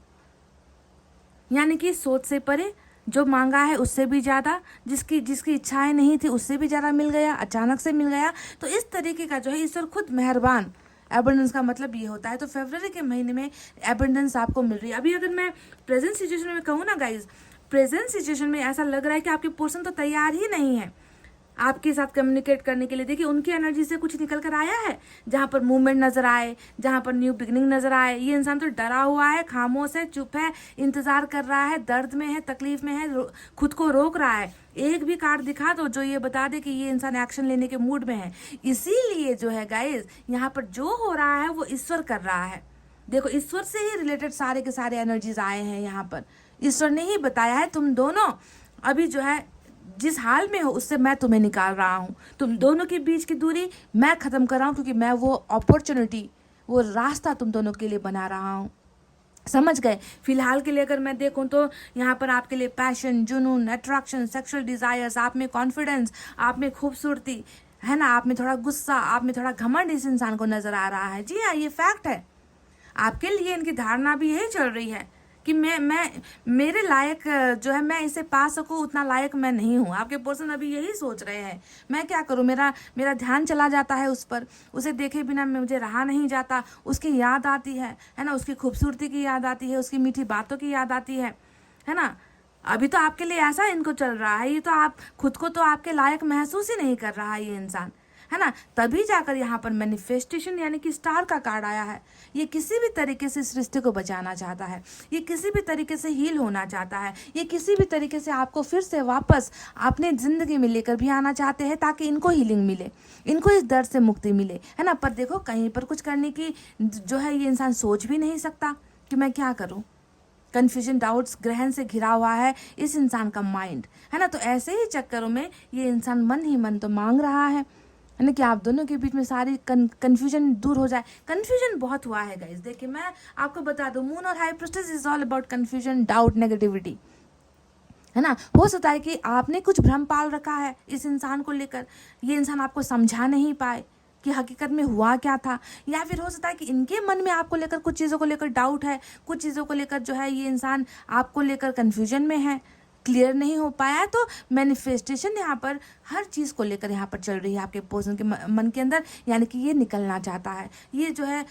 यानी कि सोच से परे, जो मांगा है उससे भी ज़्यादा, जिसकी इच्छाएं नहीं थी उससे भी ज़्यादा मिल गया, अचानक से मिल गया। तो इस तरीके का जो है ईश्वर खुद मेहरबान, एबंडेंस का मतलब ये होता है। तो फरवरी के महीने में एबंडेंस आपको मिल रही है। अभी अगर मैं प्रेजेंट सिचुएशन में कहूँ ना गाइज, प्रेजेंट सिचुएशन में ऐसा लग रहा है कि आपके पर्सन तो तैयार ही नहीं है, आपके साथ कम्युनिकेट करने के लिए। देखिए उनकी एनर्जी से कुछ निकल कर आया है, जहाँ पर मूवमेंट नजर आए, जहाँ पर न्यू बिगनिंग नजर आए। ये इंसान तो डरा हुआ है, खामोश है, चुप है, इंतजार कर रहा है, दर्द में है, तकलीफ में है, खुद को रोक रहा है। एक भी कार्ड दिखा दो जो ये बता दे कि ये इंसान एक्शन लेने के मूड में है। इसीलिए जो है गाइज, यहाँ पर जो हो रहा है वो ईश्वर कर रहा है। देखो ईश्वर से ही रिलेटेड सारे के सारे एनर्जीज आए हैं यहाँ पर। ईश्वर ने ही बताया है तुम दोनों अभी जो है जिस हाल में हो उससे मैं तुम्हें निकाल रहा हूँ, तुम दोनों के बीच की दूरी मैं ख़त्म कर रहा हूँ, क्योंकि मैं वो अपॉर्चुनिटी, वो रास्ता तुम दोनों के लिए बना रहा हूँ। समझ गए। फिलहाल के लिए अगर मैं देखूं तो यहाँ पर आपके लिए पैशन, जुनून, अट्रैक्शन, सेक्सुअल डिजायर्स, आप में कॉन्फिडेंस, आप में खूबसूरती है ना, आप में थोड़ा गुस्सा, आप में थोड़ा घमंड इस इंसान को नजर आ रहा है। जी हाँ, ये फैक्ट है। आपके लिए इनकी धारणा भी यही चल रही है कि मैं मेरे लायक जो है मैं इसे पा सकूं, उतना लायक मैं नहीं हूं। आपके पर्सन अभी यही सोच रहे हैं, मैं क्या करूं, मेरा ध्यान चला जाता है उस पर, उसे देखे बिना मुझे रहा नहीं जाता, उसकी याद आती है ना, उसकी खूबसूरती की याद आती है, उसकी मीठी बातों की याद आती है ना। अभी तो आपके लिए ऐसा इनको चल रहा है, ये तो आप खुद को तो आपके लायक महसूस ही नहीं कर रहा है ये इंसान, है ना। तभी जाकर यहाँ पर मैनिफेस्टेशन यानी कि स्टार का कार्ड आया है। ये किसी भी तरीके से इस रिश्ते को बचाना चाहता है, ये किसी भी तरीके से हील होना चाहता है, ये किसी भी तरीके से आपको फिर से वापस अपने ज़िंदगी में लेकर भी आना चाहते हैं, ताकि इनको हीलिंग मिले, इनको इस दर्द से मुक्ति मिले, है ना। पर देखो कहीं पर कुछ करने की जो है ये इंसान सोच भी नहीं सकता कि मैं क्या करूँ। कन्फ्यूजन, डाउट्स, ग्रहण से घिरा हुआ है इस इंसान का माइंड, है ना। तो ऐसे ही चक्करों में ये इंसान मन ही मन तो मांग रहा है ना कि आप दोनों के बीच में सारी कन्फ्यूजन दूर हो जाए। कन्फ्यूजन बहुत हुआ है गाइस। देखिए मैं आपको बता दूं, मून और high priestess is all about confusion, doubt, negativity, है ना। हो सकता है कि आपने कुछ भ्रम पाल रखा है इस इंसान को लेकर, ये इंसान आपको समझा नहीं पाए कि हकीकत में हुआ क्या था, या फिर हो सकता है कि इनके मन में आपको लेकर कुछ चीज़ों को लेकर डाउट है, कुछ चीज़ों को लेकर जो है ये इंसान आपको लेकर कन्फ्यूजन में है, क्लियर नहीं हो पाया। तो मैनिफेस्टेशन यहाँ पर हर चीज़ को लेकर यहाँ पर चल रही है आपके पर्सन के मन के अंदर, यानी कि ये निकलना चाहता है, ये जो है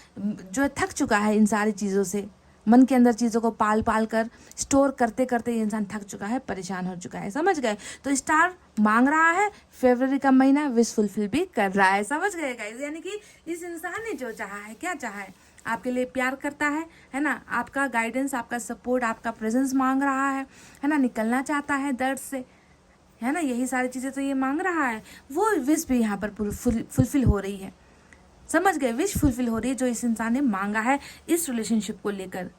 थक चुका है इन सारी चीज़ों से, मन के अंदर चीज़ों को पाल पाल कर स्टोर करते करते ये इंसान थक चुका है, परेशान हो चुका है। समझ गए। तो स्टार मांग रहा है, फरवरी का महीना विश फुलफिल भी कर रहा है। समझ गए गाइस। यानी कि इस इंसान ने जो चाहा है, क्या चाहा है, आपके लिए प्यार करता है ना, आपका गाइडेंस, आपका सपोर्ट, आपका प्रेजेंस मांग रहा है ना, निकलना चाहता है दर्द से, है ना। यही सारी चीज़ें तो ये मांग रहा है। वो विश भी यहाँ पर फुलफिल हो रही है। समझ गए। विश फुलफिल हो रही है जो इस इंसान ने मांगा है इस रिलेशनशिप को लेकर।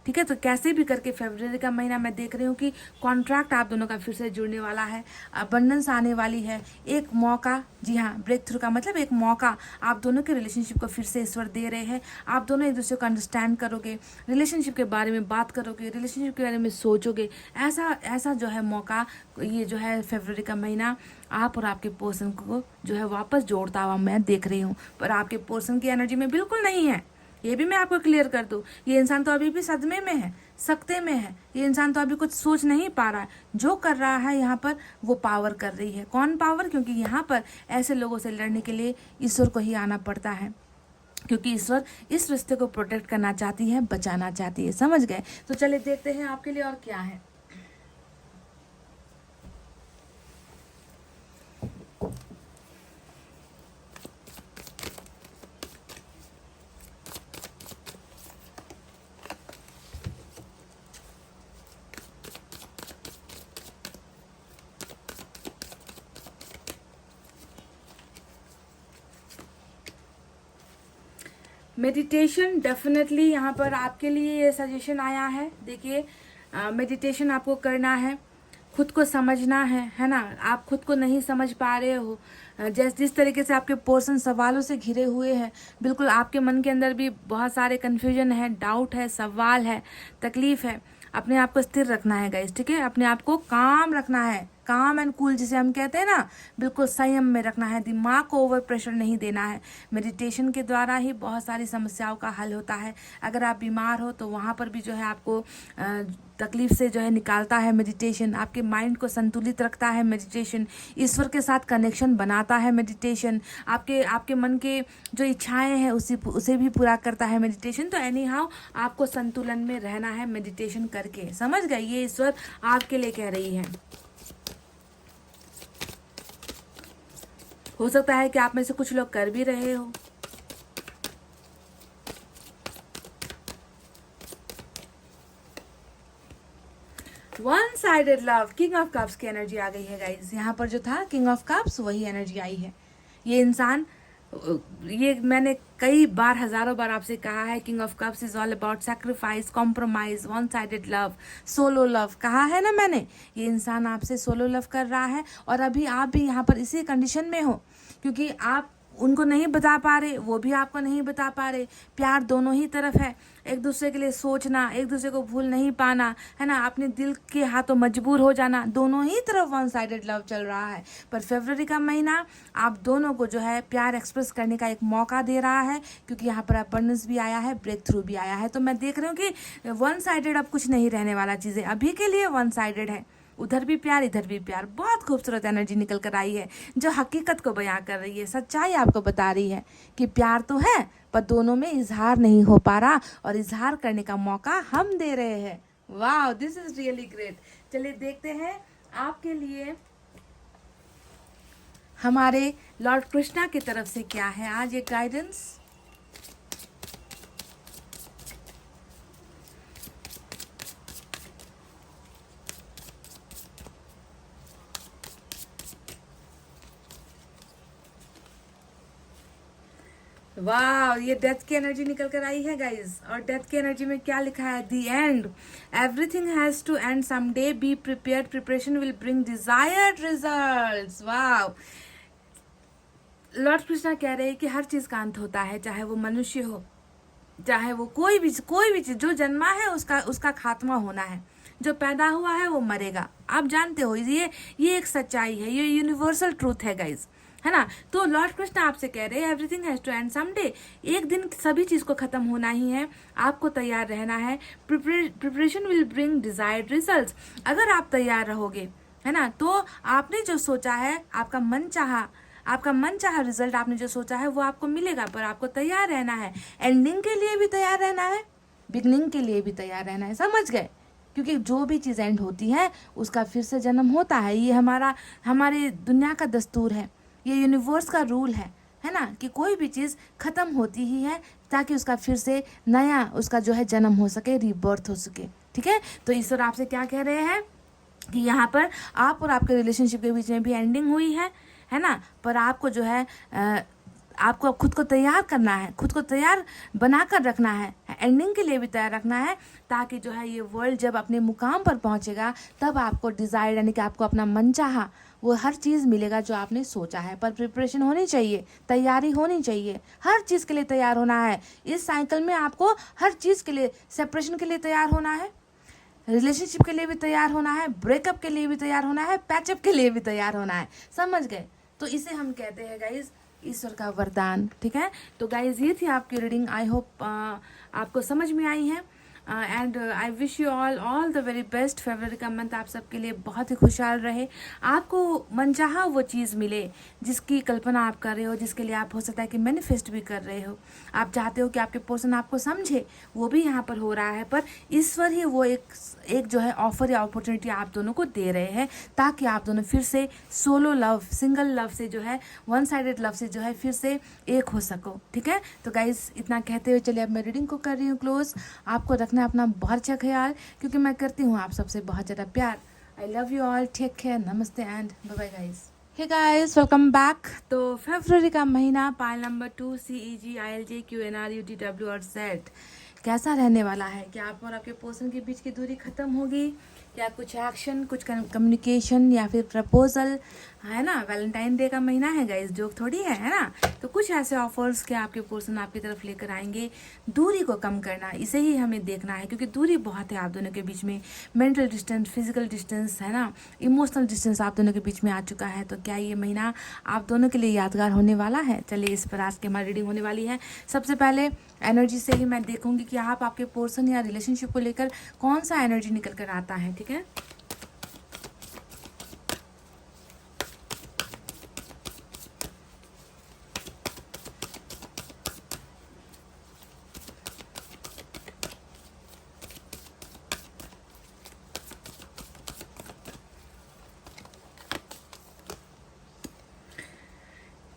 ठीक है। तो कैसे भी करके फरवरी का महीना मैं देख रही हूँ कि कॉन्ट्रैक्ट आप दोनों का फिर से जुड़ने वाला है, अबंडेंस आने वाली है, एक मौका, जी हाँ, ब्रेक थ्रू का मतलब एक मौका आप दोनों के रिलेशनशिप को फिर से ईश्वर दे रहे हैं। आप दोनों एक दूसरे को अंडरस्टैंड करोगे, रिलेशनशिप के बारे में बात करोगे, रिलेशनशिप के बारे में सोचोगे। ऐसा जो है मौका, ये जो है फरवरी का महीना आप और आपके पर्सन को जो है वापस जोड़ता हुआ मैं देख रही हूँ। पर आपके पर्सन की एनर्जी में बिल्कुल नहीं है, ये भी मैं आपको क्लियर कर दूं। ये इंसान तो अभी भी सदमे में है, सकते में है। ये इंसान तो अभी कुछ सोच नहीं पा रहा है। जो कर रहा है यहाँ पर वो पावर कर रही है। कौन पावर? क्योंकि यहाँ पर ऐसे लोगों से लड़ने के लिए ईश्वर को ही आना पड़ता है, क्योंकि ईश्वर इस रिश्ते को प्रोटेक्ट करना चाहती है, बचाना चाहती है। समझ गए। तो चलिए देखते हैं आपके लिए और क्या है। मेडिटेशन डेफिनेटली यहाँ पर आपके लिए ये सजेशन आया है। देखिए मेडिटेशन आपको करना है, खुद को समझना है ना। आप खुद को नहीं समझ पा रहे हो, जिस तरीके से आपके पर्सन सवालों से घिरे हुए हैं, बिल्कुल आपके मन के अंदर भी बहुत सारे कन्फ्यूजन है, डाउट है, सवाल है, तकलीफ है। अपने आप को स्थिर रखना है गाइस, ठीक है। अपने आप को काम रखना है, काम एंड कूल जिसे हम कहते हैं ना, बिल्कुल संयम में रखना है। दिमाग को ओवर प्रेशर नहीं देना है। मेडिटेशन के द्वारा ही बहुत सारी समस्याओं का हल होता है। अगर आप बीमार हो तो वहाँ पर भी जो है आपको तकलीफ से जो है निकालता है मेडिटेशन। आपके माइंड को संतुलित रखता है मेडिटेशन। ईश्वर के साथ कनेक्शन बनाता है मेडिटेशन। आपके मन के जो इच्छाएं हैं उसे भी पूरा करता है मेडिटेशन। तो एनी हाउ आपको संतुलन में रहना है मेडिटेशन करके। समझ गए। ये ईश्वर आपके लिए कह रही है। हो सकता है कि आप में से कुछ लोग कर भी रहे हो। One sided love, king of cups की एनर्जी आ गई है गाइज। यहाँ पर जो था किंग ऑफ कप्स, वही एनर्जी आई है। ये इंसान, ये मैंने कई बार, हजारों बार आपसे कहा है, king of cups is all about sacrifice, compromise, one sided love, solo love, कहा है ना मैंने। ये इंसान आपसे सोलो लव कर रहा है और अभी आप भी यहाँ पर इसी कंडीशन में हो, क्योंकि आप उनको नहीं बता पा रहे, वो भी आपको नहीं बता पा रहे। प्यार दोनों ही तरफ है, एक दूसरे के लिए सोचना, एक दूसरे को भूल नहीं पाना, है ना, अपने दिल के हाथों मजबूर हो जाना, दोनों ही तरफ वन साइडेड लव चल रहा है। पर फरवरी का महीना आप दोनों को जो है प्यार एक्सप्रेस करने का एक मौका दे रहा है, क्योंकि यहाँ पर अबंडेंस भी आया है, ब्रेक थ्रू भी आया है। तो मैं देख रही हूँ कि वन साइडेड अब कुछ नहीं रहने वाला, चीज़ें अभी के लिए वन साइडेड है, उधर भी प्यार इधर भी प्यार। बहुत खूबसूरत एनर्जी निकल कर आई है, जो हकीकत को बयां कर रही है, सच्चाई आपको बता रही है कि प्यार तो है, पर दोनों में इजहार नहीं हो पा रहा, और इजहार करने का मौका हम दे रहे हैं। वाह, दिस इज रियली ग्रेट। चलिए देखते हैं आपके लिए हमारे लॉर्ड कृष्णा की तरफ से क्या है आज एक गाइडेंस। वाह, ये डेथ की एनर्जी निकल कर आई है गाइज। और डेथ की एनर्जी में क्या लिखा है, the end, everything has to end someday, be prepared, preparation will bring desired results. वाह, लॉर्ड कृष्णा कह रहे हैं कि हर चीज का अंत होता है, चाहे वो मनुष्य हो, चाहे वो कोई भी चीज, जो जन्मा है उसका खात्मा होना है, जो पैदा हुआ है वो मरेगा। आप जानते हो, ये एक सच्चाई है, ये यूनिवर्सल ट्रूथ है गाइज, है ना। तो लॉर्ड कृष्ण आपसे कह रहे हैं everything has to end someday, एक दिन सभी चीज को खत्म होना ही है, आपको तैयार रहना है। Preparation will bring desired results, अगर आप तैयार रहोगे, है ना, तो आपने जो सोचा है, आपका मन चाहा रिजल्ट आपने जो सोचा है वो आपको मिलेगा, पर आपको तैयार रहना है। एंडिंग के लिए भी तैयार रहना है, बिगनिंग के लिए भी तैयार रहना है, समझ गए। क्योंकि जो भी चीज़ एंड होती है उसका फिर से जन्म होता है, ये हमारे दुनिया का दस्तूर है, ये यूनिवर्स का रूल है ना, कि कोई भी चीज़ खत्म होती ही है ताकि उसका फिर से नया उसका जो है जन्म हो सके, रीबर्थ हो सके। ठीक है, तो ईश्वर आपसे क्या कह रहे हैं कि यहाँ पर आप और आपके रिलेशनशिप के बीच में भी एंडिंग हुई है ना, पर आपको जो है आपको खुद को तैयार करना है, खुद को तैयार बनाकर रखना है, एंडिंग के लिए भी तैयार रखना है, ताकि जो है ये वर्ल्ड जब अपने मुकाम पर पहुंचेगा तब आपको डिज़ायर, यानी कि आपको अपना मनचाहा वो हर चीज़ मिलेगा जो आपने सोचा है। पर प्रिपरेशन होनी चाहिए, तैयारी होनी चाहिए, हर चीज़ के लिए तैयार होना है। इस साइकिल में आपको हर चीज़ के लिए, सेपरेशन के लिए तैयार होना है, रिलेशनशिप के लिए भी तैयार होना है, ब्रेकअप के लिए भी तैयार होना है, पैचअप के लिए भी तैयार होना है, समझ गए। तो इसे हम कहते हैं गाइज ईश्वर का वरदान। ठीक है, तो गाइज ये थी आपकी रीडिंग, आई होप आपको समझ में आई है। And I wish you all the very best. फरवरी का मंथ आप सबके लिए बहुत ही खुशहाल रहे, आपको मनचाहा वो चीज़ मिले जिसकी कल्पना आप कर रहे हो, जिसके लिए आप हो सकता है कि मैनिफेस्ट भी कर रहे हो। आप चाहते हो कि आपके पर्सन आपको समझे, वो भी यहाँ पर हो रहा है, पर ईश्वर ही वो एक जो है ऑफर या अपॉर्चुनिटी आप दोनों को दे रहे हैं, ताकि आप दोनों फिर से सोलो लव, सिंगल लव से जो है, वन साइडेड लव से जो है फिर से एक हो सको। ठीक है, तो गाइज इतना कहते हुए चलिए अब मैं रीडिंग को कर रही हूँ क्लोज। आपको रखना अपना बहुत अच्छा ख्याल, क्योंकि मैं करती हूँ आप सबसे बहुत ज़्यादा प्यार। I love you all, take care, नमस्ते and bye bye guys. Hey guys, welcome back. तो फरवरी का महीना pile number 2 CEG ILJ QNR UTW और Z कैसा रहने वाला है? क्या आप और आपके पर्सन के बीच की दूरी खत्म होगी, या कुछ एक्शन, कुछ कम्युनिकेशन या फिर प्रपोजल, है ना। वैलेंटाइन डे का महीना है गाइस, जोक थोड़ी है ना। तो कुछ ऐसे ऑफर्स के आपके पर्सन आपकी तरफ लेकर आएंगे। दूरी को कम करना, इसे ही हमें देखना है, क्योंकि दूरी बहुत है आप दोनों के बीच में। मेंटल डिस्टेंस, फिजिकल डिस्टेंस, है ना, इमोशनल डिस्टेंस आप दोनों के बीच में आ चुका है। तो क्या ये महीना आप दोनों के लिए यादगार होने वाला है? चलिए इस पर आज की हमारी रीडिंग होने वाली है। सबसे पहले एनर्जी से ही मैं देखूंगी कि आप आपके पर्सन या रिलेशनशिप को लेकर कौन सा एनर्जी निकल कर आता है। ठीक है,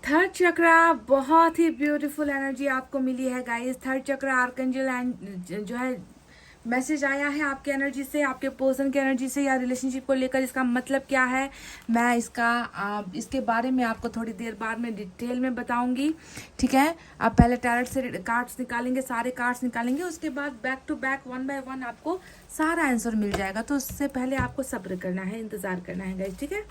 थर्ड चक्रा बहुत ही ब्यूटीफुल एनर्जी आपको मिली है guys. Third chakra archangel and जो है मैसेज आया है आपके एनर्जी से, आपके पर्सन की एनर्जी से या रिलेशनशिप को लेकर। इसका मतलब क्या है, मैं इसके बारे में आपको थोड़ी देर बाद में डिटेल में बताऊंगी, ठीक है। आप पहले टैरेट से कार्ड्स निकालेंगे, सारे कार्ड्स निकालेंगे, उसके बाद back to back one by one आपको सारा आंसर मिल जाएगा। तो उससे पहले आपको सब्र करना है, इंतजार करना है गाइस, ठीक है।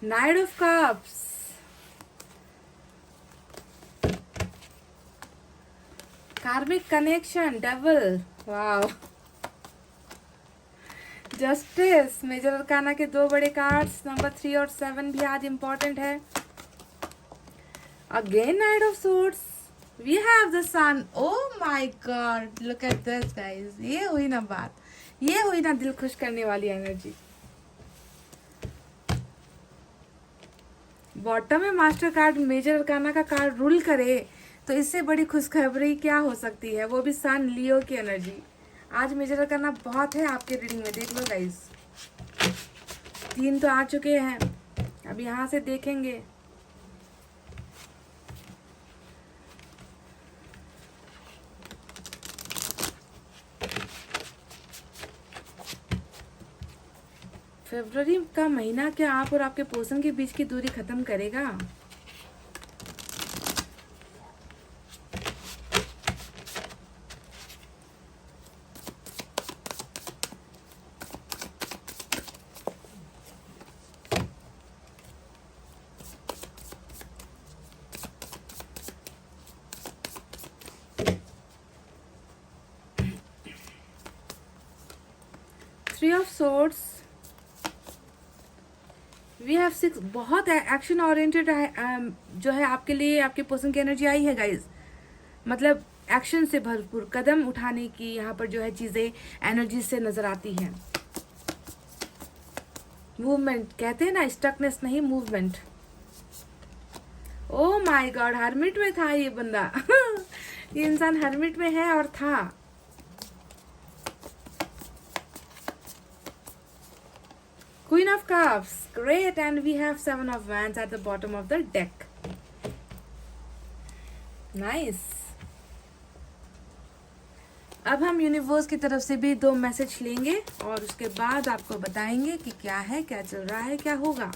Knight of Cups, Karmic Connection, Devil, wow, justice, major arcana के दो बड़े कार्ड्स नंबर 3 और 7 भी आज इम्पोर्टेंट है। Again knight of swords, we have the sun. Oh my god, look at this guys, ये हुई ना बात, ये हुई ना दिल खुश करने वाली एनर्जी। बॉटम में मास्टर कार्ड मेजर अरकाना का कार्ड रूल करे तो इससे बड़ी खुशखबरी क्या हो सकती है, वो भी सन लियो की एनर्जी। आज मेजर अरकाना बहुत है आपके रीडिंग में, देख लो गाइस। 3 तो आ चुके हैं, अब यहाँ से देखेंगे। फरवरी का महीना क्या आप और आपके पर्सन के बीच की दूरी खत्म करेगा? Three of swords, we have 6, बहुत एक्शन ओरिएंटेड जो है आपके लिए, आपके पर्सन की एनर्जी आई है गाइज। मतलब एक्शन से भरपूर कदम उठाने की यहाँ पर जो है चीजें एनर्जी से नजर आती हैं। मूवमेंट, कहते हैं ना स्टकनेस नहीं, movement. O my God, hermit में था ये बंदा ये इंसान हर्मिट में है और था। Queen of Cups, great, and we have 7 of Wands at the bottom of the deck. Nice. अब हम यूनिवर्स की तरफ से भी 2 मैसेज लेंगे और उसके बाद आपको बताएंगे कि क्या है, क्या चल रहा है, क्या होगा।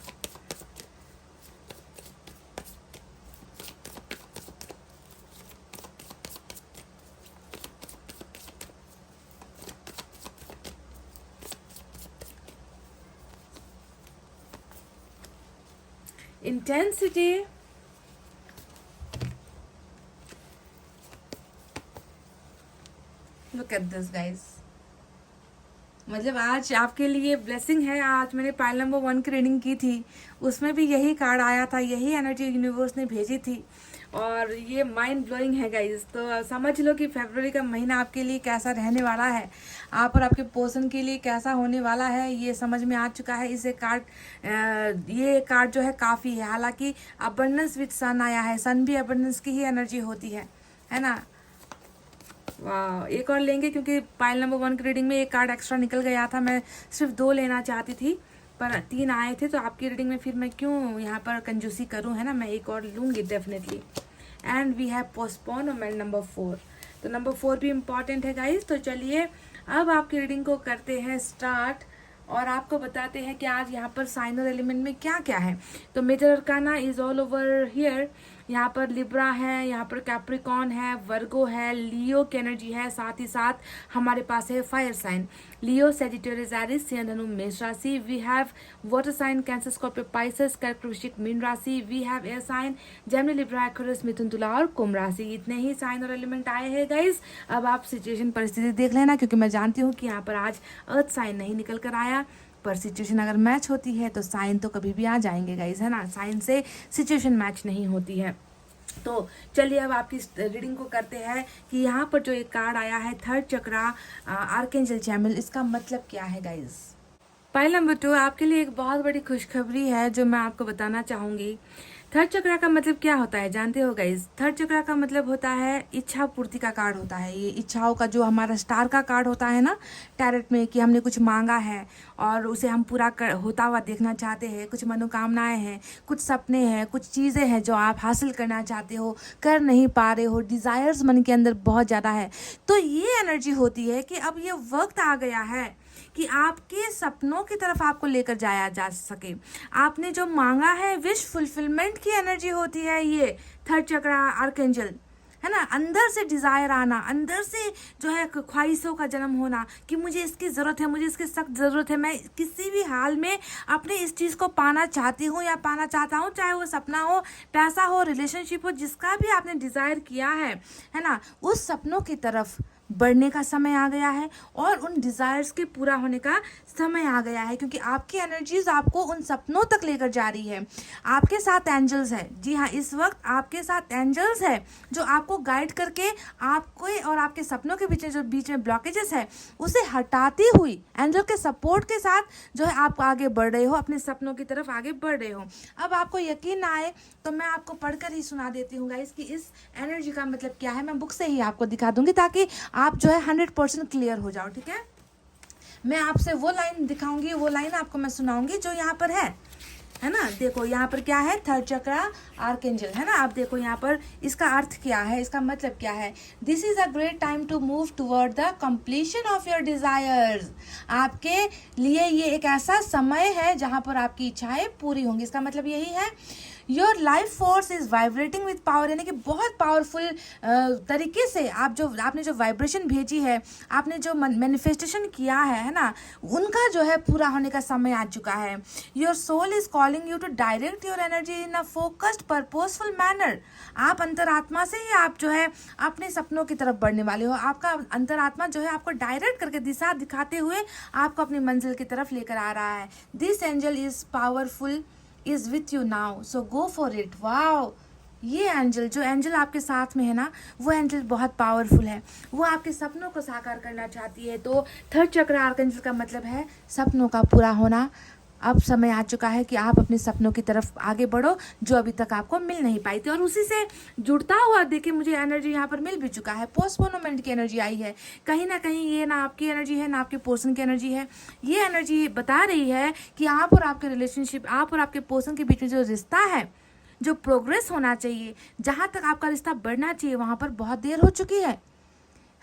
Intensity, look at this guys, मतलब आज आपके लिए ब्लेसिंग है। आज मैंने पाइल नंबर 1 की रीडिंग की थी, उसमें भी यही कार्ड आया था, यही एनर्जी यूनिवर्स ने भेजी थी और ये माइंड ब्लोइंग है गाइज। तो समझ लो कि फरवरी का महीना आपके लिए कैसा रहने वाला है, आप और आपके पर्सन के लिए कैसा होने वाला है, ये समझ में आ चुका है। इसे ये कार्ड जो है काफ़ी है। हालांकि अबंडेंस विद सन आया है, सन भी अबंडेंस की ही एनर्जी होती है ना। वाह, एक और लेंगे क्योंकि पाइल नंबर 1 की रीडिंग में एक कार्ड एक्स्ट्रा निकल गया था। मैं सिर्फ 2 लेना चाहती थी पर 3 आए थे, तो आपकी रीडिंग में फिर मैं क्यों यहाँ पर कंजूसी करूँ, है ना। मैं एक और लूँगी definitely. And we have postponement number 4, तो नंबर 4 भी इम्पॉर्टेंट है गाइज। तो चलिए अब आपकी रीडिंग को करते हैं स्टार्ट और आपको बताते हैं कि आज यहाँ पर साइन और एलिमेंट में क्या क्या है। तो major arcana is all over here यहाँ पर लिब्रा है, यहाँ पर कैप्रिकॉन है, वर्गो है, लियो की एनर्जी है, साथ ही साथ हमारे पास है fire sign Leo, Sagittarius, Aries, सिंह, धनु, मेष राशि। We have water sign Cancer, Scorpio, Pisces, कर्क, वृश्चिक, मीन राशि। We have air sign Gemini, Libra, Aquarius, मिथुन, तुला और कुंभ राशि। इतने ही साइन और एलिमेंट आए हैं गाइस। अब आप सिचुएशन परिस्थिति देख लेना, क्योंकि मैं जानती हूँ कि यहाँ पर आज अर्थ साइन नहीं निकल कर आया, पर सिचुएशन अगर मैच होती है तो साइन तो कभी भी आ जाएंगे गाइस, है ना। साइन से सिचुएशन मैच नहीं होती है। तो चलिए अब आपकी रीडिंग को करते हैं कि यहाँ पर जो एक कार्ड आया है थर्ड चक्रा आर्कएंजल चैमुल, इसका मतलब क्या है गाइस। पाइल नंबर 2 आपके लिए एक बहुत बड़ी खुशखबरी है जो मैं आपको बताना चाहूंगी। थर्ड चक्रा का मतलब क्या होता है जानते हो गाइस। थर्ड चक्रा का मतलब होता है इच्छा पूर्ति का कार्ड होता है। ये इच्छाओं का जो हमारा स्टार का कार्ड होता है ना टैरेट में, कि हमने कुछ मांगा है और उसे हम पूरा होता हुआ देखना चाहते हैं। कुछ मनोकामनाएं हैं, कुछ सपने हैं, कुछ चीज़ें हैं जो आप हासिल करना चाहते हो, कर नहीं पा रहे हो, डिज़ायर्स मन के अंदर बहुत ज़्यादा है। तो ये एनर्जी होती है कि अब ये वक्त आ गया है कि आपके सपनों की तरफ आपको लेकर जाया जा सके। आपने जो मांगा है विश फुलफिलमेंट की एनर्जी होती है ये थर्ड चक्रा आर्कएंजल, है ना। अंदर से डिज़ायर आना, अंदर से जो है ख्वाहिशों का जन्म होना कि मुझे इसकी ज़रूरत है, मुझे इसकी सख्त ज़रूरत है, मैं किसी भी हाल में अपने इस चीज़ को पाना चाहती हूँ या पाना चाहता हूँ, चाहे वो सपना हो, पैसा हो, रिलेशनशिप हो, जिसका भी आपने डिज़ायर किया है ना, उस सपनों की तरफ बढ़ने का समय आ गया है और उन डिज़ायर्स के पूरा होने का समय आ गया है, क्योंकि आपकी एनर्जीज आपको उन सपनों तक लेकर जा रही है। आपके साथ एंजल्स है, जी हाँ, इस वक्त आपके साथ एंजल्स है जो आपको गाइड करके आपको और आपके सपनों के बीच में ब्लॉकेजेस है उसे हटाती हुई एंजल के सपोर्ट के साथ जो है आप आगे बढ़ रहे हो, अपने सपनों की तरफ आगे बढ़ रहे हो। अब आपको यकीन ना आए तो मैं आपको पढ़कर ही सुना देती हूँ गाइस कि इस एनर्जी का मतलब क्या है। मैं बुक से ही आपको दिखा दूंगी ताकि आप जो है 100% क्लियर हो जाओ, ठीक है। मैं आपसे वो लाइन दिखाऊंगी, वो लाइन आपको मैं सुनाऊंगी जो यहाँ पर है ना। देखो यहाँ पर क्या है, थर्ड चक्रा आर्कएंजल, है ना। आप देखो यहाँ पर इसका अर्थ क्या है, इसका मतलब क्या है। This is a great time to move toward the completion of your desires. आपके लिए ये एक ऐसा समय है जहाँ पर आपकी इच्छाएं पूरी होंगी। इसका मतलब यही है your life force is vibrating with power, यानी कि बहुत पावरफुल तरीके से आपने जो वाइब्रेशन भेजी है, आपने जो मैनिफेस्टेशन किया है ना, उनका जो है पूरा होने का समय आ चुका है। Your soul is calling you to direct your energy in a focused purposeful manner. आप अंतरात्मा से ही आप जो है अपने सपनों की तरफ बढ़ने वाले हो। आपका अंतरात्मा जो है आपको डायरेक्ट करके दिशा दिखाते हुए आपको अपनी मंजिल की तरफ लेकर आ रहा है। This angel is powerful is with you now, so go for it। Wow, ये एंजल, जो एंजल आपके साथ में है ना, वो एंजल बहुत पावरफुल है, वो आपके सपनों को साकार करना चाहती है। तो थर्ड चक्र आर्कएंजल का मतलब है सपनों का पूरा होना। अब समय आ चुका है कि आप अपने सपनों की तरफ आगे बढ़ो जो अभी तक आपको मिल नहीं पाई थी। और उसी से जुड़ता हुआ देखिए मुझे एनर्जी यहाँ पर मिल भी चुका है, पोस्टपोनमेंट की एनर्जी आई है। कहीं ना कहीं ये ना आपकी एनर्जी है ना आपके पर्सन की एनर्जी है। ये एनर्जी बता रही है कि आप और आपके रिलेशनशिप, आप और आपके पर्सन के बीच में जो रिश्ता है, जो प्रोग्रेस होना चाहिए, जहाँ तक आपका रिश्ता बढ़ना चाहिए, वहाँ पर बहुत देर हो चुकी है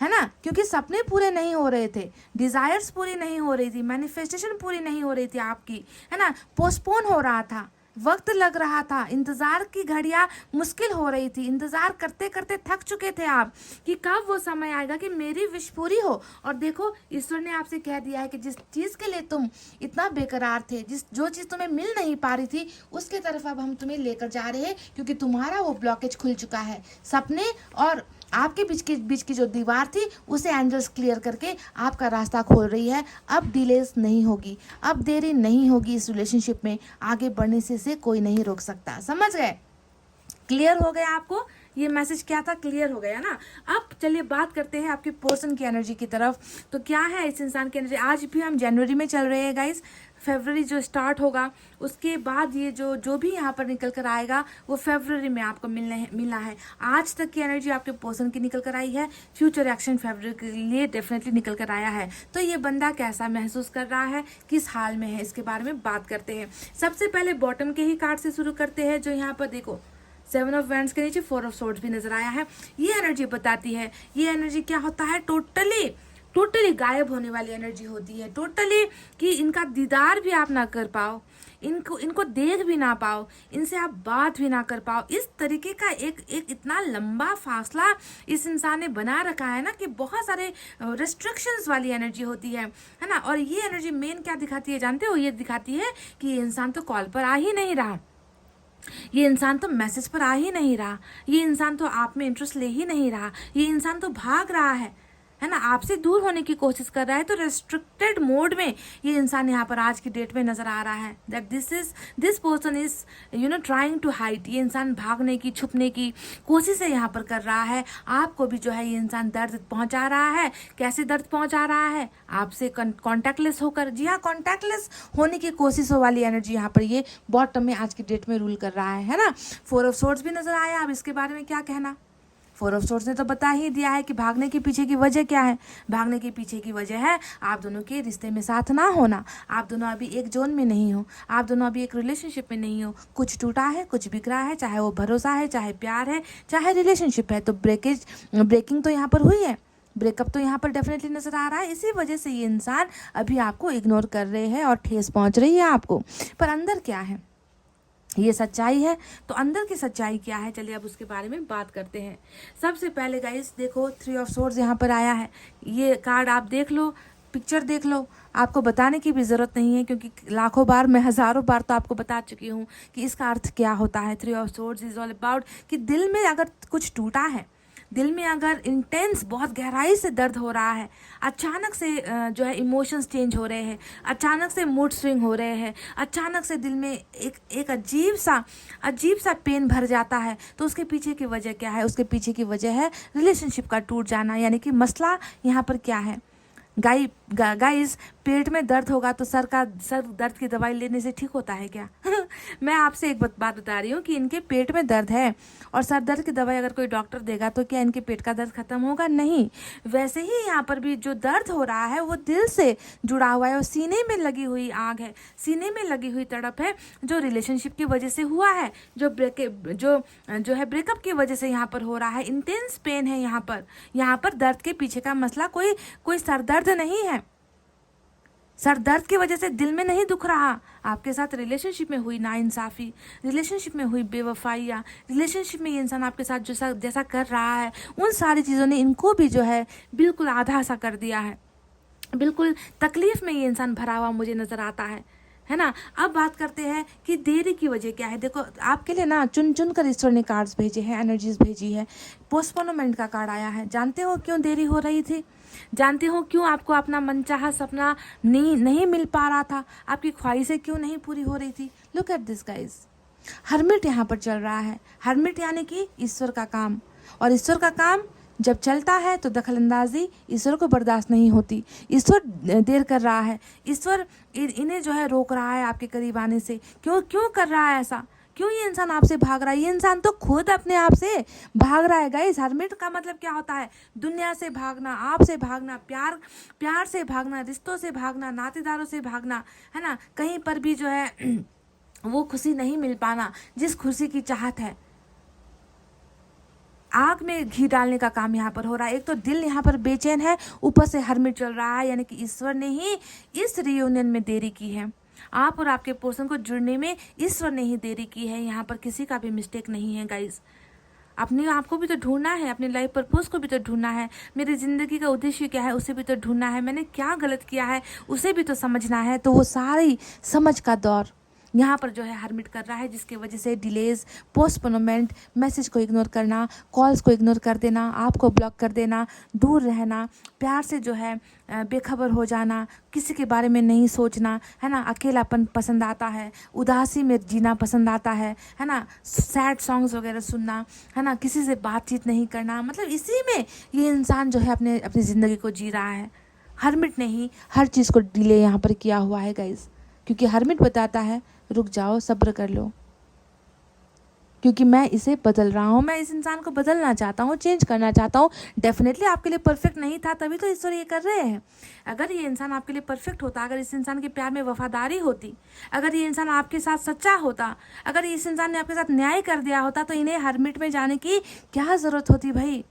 ना। क्योंकि सपने पूरे नहीं हो रहे थे, डिजायर्स पूरी नहीं हो रही थी, मैनिफेस्टेशन पूरी नहीं हो रही थी आपकी, है ना। पोस्टपोन हो रहा था, वक्त लग रहा था, इंतजार की घड़ियां मुश्किल हो रही थी, इंतजार करते करते थक चुके थे आप कि कब वो समय आएगा कि मेरी विश पूरी हो। और देखो ईश्वर ने आपसे कह दिया है कि जिस चीज़ के लिए तुम इतना बेकरार थे, जो चीज़ तुम्हें मिल नहीं पा रही थी, उसके तरफ अब हम तुम्हें लेकर जा रहे हैं, क्योंकि तुम्हारा वो ब्लॉकेज खुल चुका है। सपने और आपके बीच की जो दीवार थी उसे एंजल्स क्लियर करके आपका रास्ता खोल रही है। अब डिलेस नहीं होगी, अब देरी नहीं होगी, इस रिलेशनशिप में आगे बढ़ने से कोई नहीं रोक सकता। समझ गए? क्लियर हो गया आपको? ये मैसेज क्या था, क्लियर हो गया ना। अब चलिए बात करते हैं आपके पर्सन की एनर्जी की तरफ। तो क्या है इस इंसान की एनर्जी। आज भी हम जनवरी में चल रहे हैं गाइस, फरवरी जो स्टार्ट होगा उसके बाद ये जो भी यहाँ पर निकल कर आएगा वो फरवरी में आपको मिलना है। आज तक की एनर्जी आपके पर्सन की निकल कर आई है, फ्यूचर एक्शन फरवरी के लिए डेफिनेटली निकल कर आया है। तो ये बंदा कैसा महसूस कर रहा है, किस हाल में है, इसके बारे में बात करते हैं। सबसे पहले बॉटम के ही कार्ड से शुरू करते हैं। जो यहाँ पर देखो 7 ऑफ वैंड्स के नीचे 4 ऑफ सोर्ड्स भी नजर आया है। ये एनर्जी बताती है, ये एनर्जी क्या होता है, टोटली टोटली गायब होने वाली एनर्जी होती है, टोटली कि इनका दीदार भी आप ना कर पाओ, इनको देख भी ना पाओ, इनसे आप बात भी ना कर पाओ। इस तरीके का एक इतना लंबा फासला इस इंसान ने बना रखा है ना कि बहुत सारे रेस्ट्रिक्शंस वाली एनर्जी होती है ना। और ये एनर्जी मेन क्या दिखाती है जानते हो? ये दिखाती है कि ये इंसान तो कॉल पर आ ही नहीं रहा, ये इंसान तो मैसेज पर आ ही नहीं रहा, ये इंसान तो आप में इंटरेस्ट ले ही नहीं रहा, ये इंसान तो भाग रहा है ना, आपसे दूर होने की कोशिश कर रहा है। तो रेस्ट्रिक्टेड मोड में ये इंसान यहाँ पर आज की डेट में नजर आ रहा है। That this person is trying to hide. ये इंसान भागने की, छुपने की कोशिश है यहाँ पर कर रहा है। आपको भी जो है ये इंसान दर्द पहुंचा रहा है। कैसे दर्द पहुंचा रहा है? आपसे कॉन्टैक्टलेस होकर। जी हाँ, कॉन्टैक्टलेस होने की कोशिशों वाली एनर्जी यहाँ पर ये बॉटम में आज की डेट में रूल कर रहा है ना। 4 ऑफ सोर्ड्स भी नजर आया। अब इसके बारे में क्या कहना? 4 ऑफ सोर्ड्स ने तो बता ही दिया है कि भागने के पीछे की वजह क्या है। भागने के पीछे की वजह है आप दोनों के रिश्ते में साथ ना होना। आप दोनों अभी एक जोन में नहीं हो, आप दोनों अभी एक रिलेशनशिप में नहीं हो। कुछ टूटा है, कुछ बिखरा है, चाहे वो भरोसा है, चाहे प्यार है, चाहे रिलेशनशिप है। तो ब्रेकिंग तो यहाँ पर हुई है, ब्रेकअप तो यहाँ पर डेफिनेटली नजर आ रहा है। इसी वजह से ये इंसान अभी आपको इग्नोर कर रहे हैं और ठेस पहुंच रही है आपको। पर अंदर क्या है? ये सच्चाई है। तो अंदर की सच्चाई क्या है, चलिए अब उसके बारे में बात करते हैं। सबसे पहले गाइस देखो, 3 ऑफ सोर्ड्स यहाँ पर आया है। ये कार्ड आप देख लो, पिक्चर देख लो, आपको बताने की भी ज़रूरत नहीं है क्योंकि लाखों बार, मैं हज़ारों बार तो आपको बता चुकी हूँ कि इसका अर्थ क्या होता है। 3 of swords is all about कि दिल में अगर कुछ टूटा है, दिल में अगर इंटेंस, बहुत गहराई से दर्द हो रहा है, अचानक से जो है इमोशंस चेंज हो रहे हैं, अचानक से मूड स्विंग हो रहे हैं, अचानक से दिल में एक अजीब सा पेन भर जाता है, तो उसके पीछे की वजह क्या है? उसके पीछे की वजह है रिलेशनशिप का टूट जाना। यानी कि मसला यहाँ पर क्या है? गाइस, पेट में दर्द होगा तो सर दर्द की दवाई लेने से ठीक होता है क्या? मैं आपसे एक बात बता रही हूँ कि इनके पेट में दर्द है और सर दर्द की दवाई अगर कोई डॉक्टर देगा तो क्या इनके पेट का दर्द खत्म होगा? नहीं। वैसे ही यहाँ पर भी जो दर्द हो रहा है वो दिल से जुड़ा हुआ है और सीने में लगी हुई आग है, सीने में लगी हुई तड़प है, जो रिलेशनशिप की वजह से हुआ है, जो है ब्रेकअप की वजह से यहाँ पर हो रहा है। इंटेंस पेन है यहाँ पर दर्द के पीछे का मसला कोई सरदर्द नहीं है। सर दर्द की वजह से दिल में नहीं दुख रहा। आपके साथ रिलेशनशिप में हुई नाइंसाफ़ी, रिलेशनशिप में हुई बेवफाइयाँ, रिलेशनशिप में ये इंसान आपके साथ जैसा कर रहा है, उन सारी चीज़ों ने इनको भी जो है बिल्कुल आधा सा कर दिया है। बिल्कुल तकलीफ में ये इंसान भरा हुआ मुझे नज़र आता है ना। अब बात करते हैं कि देरी की वजह क्या है। देखो, आपके लिए ना चुन चुन कर ईश्वर ने कार्ड्स भेजे हैं, एनर्जीज भेजी है। पोस्टपोनमेंट का कार्ड आया है। जानते हो क्यों देरी हो रही थी? जानते हो क्यों आपको अपना मनचाहा सपना नहीं मिल पा रहा था? आपकी ख्वाहिशें क्यों नहीं पूरी हो रही थी? Look at this guys, hermit यहाँ पर चल रहा है। हर्मिट यानी कि ईश्वर का काम, और ईश्वर का काम जब चलता है तो दखलंदाजी ईश्वर को बर्दाश्त नहीं होती। ईश्वर देर कर रहा है, ईश्वर इन्हें जो है रोक रहा है आपके करीब आने से। क्यों कर रहा है ऐसा? क्यों ये इंसान आपसे भाग रहा है? ये इंसान तो खुद अपने आप से भाग रहा है गाइस। हर्मिट का मतलब क्या होता है? दुनिया से भागना, आपसे भागना, प्यार से भागना, रिश्तों से भागना, नातेदारों से भागना, है ना। कहीं पर भी जो है वो खुशी नहीं मिल पाना जिस खुशी की चाहत है। आग में घी डालने का काम यहाँ पर हो रहा है। एक तो दिल यहाँ पर बेचैन है, ऊपर से हर्मिट चल रहा है, यानी कि ईश्वर ने ही इस रियूनियन में देरी की है। आप और आपके पर्सन को जुड़ने में ईश्वर ने ही देरी की है। यहाँ पर किसी का भी मिस्टेक नहीं है गाइस। अपने आप को भी तो ढूंढना है, अपने लाइफ पर्पस को भी तो ढूंढना है, मेरी ज़िंदगी का उद्देश्य क्या है उसे भी तो ढूंढना है, मैंने क्या गलत किया है उसे भी तो समझना है। तो वो सारी समझ का दौर यहाँ पर जो है हर्मिट कर रहा है, जिसकी वजह से डिलेज, पोस्टपोनमेंट, मैसेज को इग्नोर करना, कॉल्स को इग्नोर कर देना, आपको ब्लॉक कर देना, दूर रहना, प्यार से जो है बेखबर हो जाना, किसी के बारे में नहीं सोचना, है ना। अकेलापन पसंद आता है, उदासी में जीना पसंद आता है ना। सैड सॉन्ग्स वगैरह सुनना, है ना। किसी से बातचीत नहीं करना, मतलब इसी में ये इंसान जो है अपनी ज़िंदगी को जी रहा है। हर्मिट ने ही हर चीज़ को डिले यहाँ पर किया हुआ है गाइस, क्योंकि हर्मिट बताता है रुक जाओ, सब्र कर लो, क्योंकि मैं इसे बदल रहा हूँ, मैं इस इंसान को बदलना चाहता हूँ, चेंज करना चाहता हूँ। डेफिनेटली आपके लिए परफेक्ट नहीं था, तभी तो ईश्वर ये कर रहे हैं। अगर ये इंसान आपके लिए परफेक्ट होता, अगर इस इंसान के प्यार में वफादारी होती, अगर ये इंसान आपके साथ सच्चा होता, अगर इस इंसान ने आपके साथ न्याय कर दिया होता, तो इन्हें हर्मिट में जाने की क्या ज़रूरत होती भाई?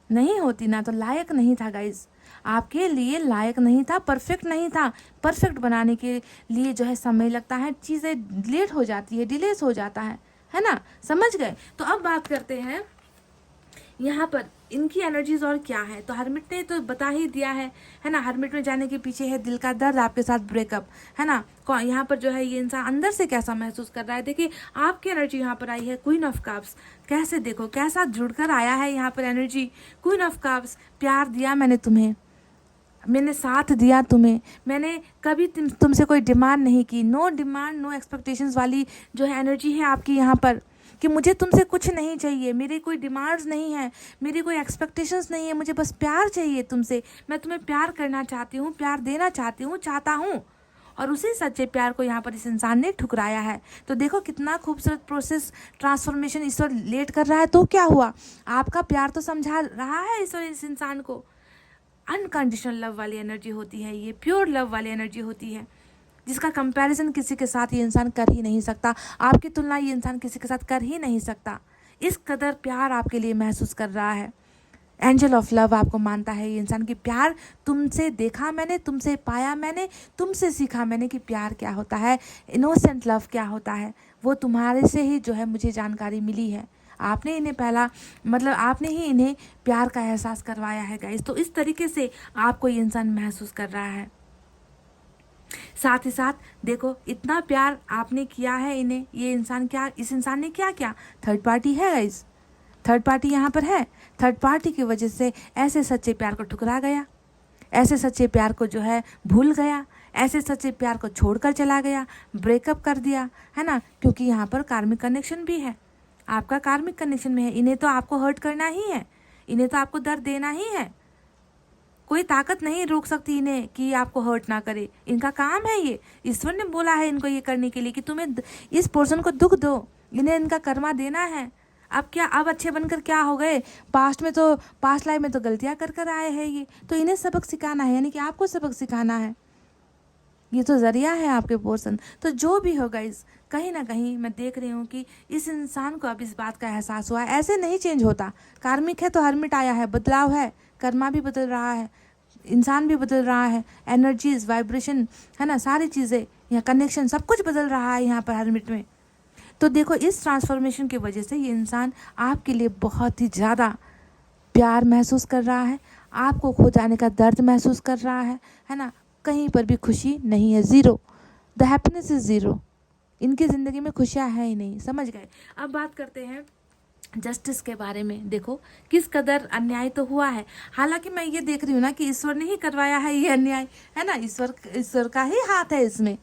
नहीं होती ना तो लायक नहीं था गाइज, आपके लिए लायक नहीं था, परफेक्ट नहीं था। परफेक्ट बनाने के लिए जो है समय लगता है, चीज़ें लेट हो जाती है, डिलेस हो जाता है ना, समझ गए। तो अब बात करते हैं यहाँ पर इनकी एनर्जीज और क्या है। तो हर्मिट ने तो बता ही दिया है ना। हर्मिट में जाने के पीछे है दिल का दर्द, आपके साथ ब्रेकअप, है ना। यहाँ पर जो है ये इंसान अंदर से कैसा महसूस कर रहा है। देखिए आपकी एनर्जी यहाँ पर आई है क्वीन ऑफ कप्स, कैसे देखो कैसा जुड़कर आया है यहाँ पर एनर्जी। क्वीन ऑफ कप्स, प्यार दिया मैंने तुम्हें, मैंने साथ दिया तुम्हें, मैंने कभी तुमसे कोई डिमांड नहीं की, नो डिमांड नो एक्सपेक्टेशंस वाली जो है एनर्जी है आपकी यहाँ पर, कि मुझे तुमसे कुछ नहीं चाहिए, मेरी कोई डिमांड्स नहीं है, मेरी कोई एक्सपेक्टेशंस नहीं है, मुझे बस प्यार चाहिए तुमसे, मैं तुम्हें प्यार करना चाहती हूँ, प्यार देना चाहती हूँ, चाहता हूँ। और उसी सच्चे प्यार को यहाँ पर इस इंसान ने ठुकराया है। तो देखो कितना खूबसूरत प्रोसेस, ट्रांसफॉर्मेशन ईश्वर लेट कर रहा है। तो क्या हुआ, आपका प्यार तो समझा रहा है ईश्वर इस इंसान को। अनकंडीशनल लव वाली एनर्जी होती है ये, प्योर लव वाली एनर्जी होती है, जिसका कंपैरिजन किसी के साथ ये इंसान कर ही नहीं सकता, आपकी तुलना ये इंसान किसी के साथ कर ही नहीं सकता। इस कदर प्यार आपके लिए महसूस कर रहा है। एंजल ऑफ लव आपको मानता है ये इंसान की प्यार तुमसे देखा मैंने, तुमसे पाया मैंने, तुमसे सीखा मैंने कि प्यार क्या होता है, इनोसेंट लव क्या होता है, वो तुम्हारे से ही जो है मुझे जानकारी मिली है। आपने इन्हें पहला मतलब आपने ही इन्हें प्यार का एहसास करवाया है गाइस। तो इस तरीके से आपको ये इंसान महसूस कर रहा है। साथ ही साथ देखो इतना प्यार आपने किया है इन्हें, ये इंसान क्या, इस इंसान ने क्या किया, थर्ड पार्टी है गाइस, थर्ड पार्टी यहाँ पर है। थर्ड पार्टी की वजह से ऐसे सच्चे प्यार को ठुकरा गया, ऐसे सच्चे प्यार को जो है भूल गया, ऐसे सच्चे प्यार को छोड़कर चला गया, ब्रेकअप कर दिया, है ना। क्योंकि यहाँ पर कार्मिक कनेक्शन भी है, आपका कार्मिक कनेक्शन में है। इन्हें तो आपको हर्ट करना ही है, इन्हें तो आपको दर्द देना ही है, कोई ताकत नहीं रोक सकती इन्हें कि आपको हर्ट ना करे, इनका काम है ये। ईश्वर ने बोला है इनको ये करने के लिए कि तुम्हें इस पर्सन को दुख दो, इन्हें इनका कर्मा देना है। अब क्या, अब अच्छे बनकर क्या हो गए, पास्ट में तो पास्ट लाइफ में तो गलतियां कर कर आए हैं ये, तो इन्हें सबक सिखाना है, यानी कि आपको सबक सिखाना है, ये तो जरिया है आपके पर्सन। तो जो भी होगा इस कहीं ना कहीं मैं देख रही हूँ कि इस इंसान को अब इस बात का एहसास हुआ है, ऐसे नहीं चेंज होता। कार्मिक है तो हर्मिट आया है, बदलाव है, कर्मा भी बदल रहा है, इंसान भी बदल रहा है, एनर्जीज वाइब्रेशन है ना, सारी चीज़ें यहाँ कनेक्शन सब कुछ बदल रहा है यहाँ पर हर्मिट में। तो देखो इस ट्रांसफॉर्मेशन की वजह से ये इंसान आपके लिए बहुत ही ज़्यादा प्यार महसूस कर रहा है, आपको खो जाने का दर्द महसूस कर रहा है ना। कहीं पर भी खुशी नहीं है, zero, the happiness is zero, इनकी ज़िंदगी में खुशियाँ है ही नहीं, समझ गए। अब बात करते हैं जस्टिस के बारे में। देखो किस कदर अन्याय तो हुआ है, हालांकि मैं ये देख रही हूँ ना कि ईश्वर ने ही करवाया है ये अन्याय, है ना। ईश्वर का ही हाथ है इसमें,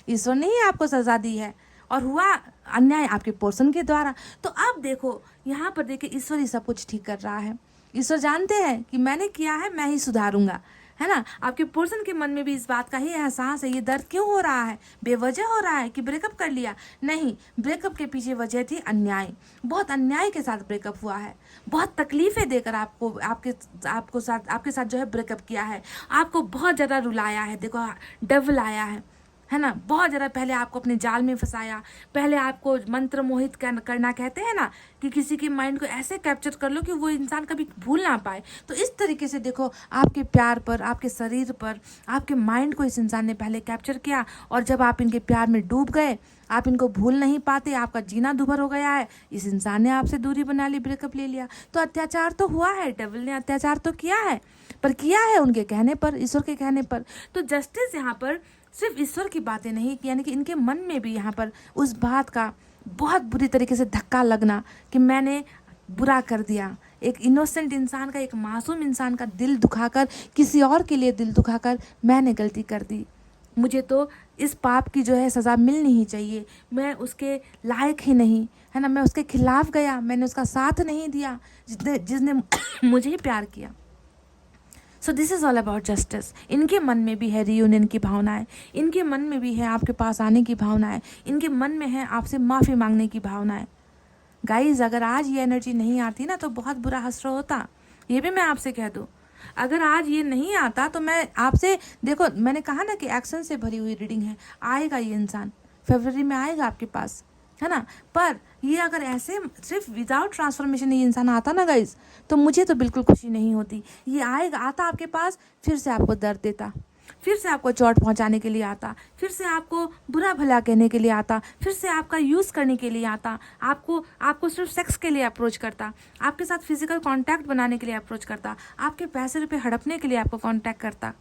ईश्वर ने ही आपको सजा दी है और हुआ अन्याय आपके पर्सन के द्वारा। तो अब देखो यहाँ पर देखिए ईश्वर ही सब कुछ ठीक कर रहा है। ईश्वर जानते हैं कि मैंने किया है, मैं ही सुधारूंगा, है ना। आपके पर्सन के मन में भी इस बात का ही एहसास है। ये दर्द क्यों हो रहा है, बेवजह हो रहा है कि ब्रेकअप कर लिया, नहीं, ब्रेकअप के पीछे वजह थी अन्याय, बहुत अन्याय के साथ ब्रेकअप हुआ है, बहुत तकलीफें देकर आपके साथ जो है ब्रेकअप किया है, आपको बहुत ज़्यादा रुलाया है। देखो डेविल आया है ना, बहुत ज़्यादा पहले आपको अपने जाल में फंसाया, पहले आपको मंत्र मोहित करना कहते हैं ना, कि किसी के माइंड को ऐसे कैप्चर कर लो कि वो इंसान कभी भूल ना पाए। तो इस तरीके से देखो आपके प्यार पर, आपके शरीर पर, आपके माइंड को इस इंसान ने पहले कैप्चर किया, और जब आप इनके प्यार में डूब गए, आप इनको भूल नहीं पाते, आपका जीना दुभर हो गया है, इस इंसान ने आपसे दूरी बना ली, ब्रेकअप ले लिया। तो अत्याचार तो हुआ है, डेविल ने अत्याचार तो किया है, पर किया है उनके कहने पर, ईश्वर के कहने पर। तो जस्टिस यहाँ पर सिर्फ ईश्वर की बातें नहीं, यानी कि इनके मन में भी यहाँ पर उस बात का बहुत बुरी तरीके से धक्का लगना कि मैंने बुरा कर दिया, एक इनोसेंट इंसान का, एक मासूम इंसान का दिल दुखाकर, किसी और के लिए दिल दुखाकर मैंने गलती कर दी, मुझे तो इस पाप की जो है सज़ा मिलनी ही चाहिए, मैं उसके लायक ही नहीं, है ना, मैं उसके खिलाफ गया, मैंने उसका साथ नहीं दिया जिसने मुझे प्यार किया। So this is all about justice. इनके मन में भी है रीयूनियन की भावनाएं, इनके मन में भी है आपके पास आने की भावनाएं, इनके मन में है आपसे माफ़ी मांगने की भावनाएं। गाइज अगर आज ये एनर्जी नहीं आती ना तो बहुत बुरा हश्र होता, ये भी मैं आपसे कह दूँ। अगर आज ये नहीं आता तो मैं आपसे, देखो मैंने कहा ना कि एक्शन से भरी हुई रीडिंग है, आएगा ये इंसान, फरवरी में आएगा आपके पास, है ना। पर ये अगर ऐसे सिर्फ विदाउट ट्रांसफॉर्मेशन ये इंसान आता ना गाइस, तो मुझे तो बिल्कुल खुशी नहीं होती। ये आएगा, आता आपके पास, फिर से आपको दर्द देता, फिर से आपको चोट पहुंचाने के लिए आता, फिर से आपको बुरा भला कहने के लिए आता, फिर से आपका यूज़ करने के लिए आता, आपको आपको सिर्फ सेक्स के लिए अप्रोच करता, आपके साथ फिजिकल कांटेक्ट बनाने के लिए अप्रोच करता, आपके पैसे रुपए हड़पने के लिए आपको कांटेक्ट करता,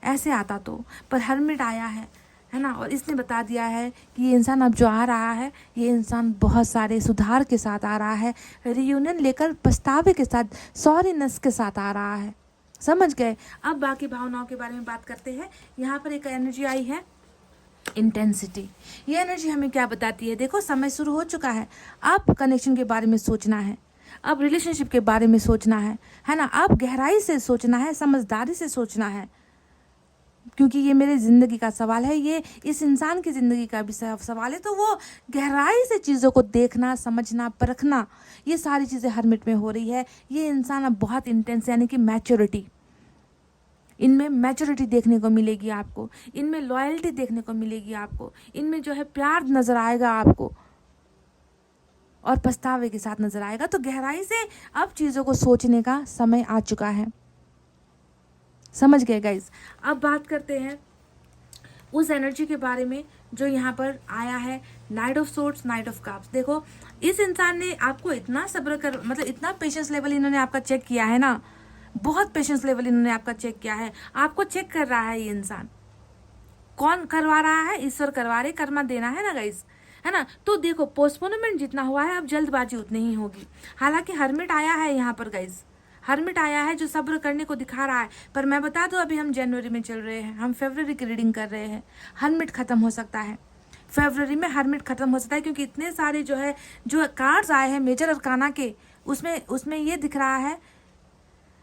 ऐसे आता तो। पर हर्मिट आया है ना, और इसने बता दिया है कि ये इंसान अब जो आ रहा है, ये इंसान बहुत सारे सुधार के साथ आ रहा है, रियूनियन लेकर पछतावे के साथ, सॉरीनेस के साथ आ रहा है। समझ गए। अब बाकी भावनाओं के बारे में बात करते हैं। यहाँ पर एक एनर्जी आई है, इंटेंसिटी। ये एनर्जी हमें क्या बताती है? देखो, समय शुरू हो चुका है, अब कनेक्शन के बारे में सोचना है, अब रिलेशनशिप के बारे में सोचना है ना, अब गहराई से सोचना है, समझदारी से सोचना है, क्योंकि ये मेरे ज़िंदगी का सवाल है, ये इस इंसान की ज़िंदगी का भी सवाल है। तो वो गहराई से चीज़ों को देखना, समझना, परखना, ये सारी चीज़ें हर्मिट में हो रही है। ये इंसान अब बहुत इंटेंस, यानी कि मैच्योरिटी, इनमें मैच्योरिटी देखने को मिलेगी आपको, इनमें लॉयल्टी देखने को मिलेगी आपको, इनमें जो है प्यार नज़र आएगा आपको, और पछतावे के साथ नज़र आएगा। तो गहराई से अब चीज़ों को सोचने का समय आ चुका है। समझ गए गाइज। अब बात करते हैं उस एनर्जी के बारे में जो यहाँ पर आया है, night of swords, night of cups. देखो, इस इंसान ने आपको इतना सब्र कर, मतलब इतना पेशेंस लेवल इन्होंने आपका चेक किया है ना, बहुत पेशेंस लेवल इन्होंने आपका चेक किया है। आपको चेक कर रहा है ये इंसान। कौन करवा रहा है? ईश्वर करवा रहे, कर्मा देना है ना गाइज, है ना। तो देखो, पोस्टपोनमेंट जितना हुआ है, अब जल्दबाजी उतनी ही होगी। हालांकि हर्मिट आया है यहाँ पर गाइज, हर्मिट आया है जो सब्र करने को दिखा रहा है। पर मैं बता दूं, अभी हम जनवरी में चल रहे हैं, हम फरवरी की रीडिंग कर रहे हैं। हर्मिट खत्म हो सकता है, फरवरी में हर्मिट खत्म हो सकता है, क्योंकि इतने सारे जो कार्ड्स आए हैं मेजर अरकाना के, उसमें ये दिख रहा है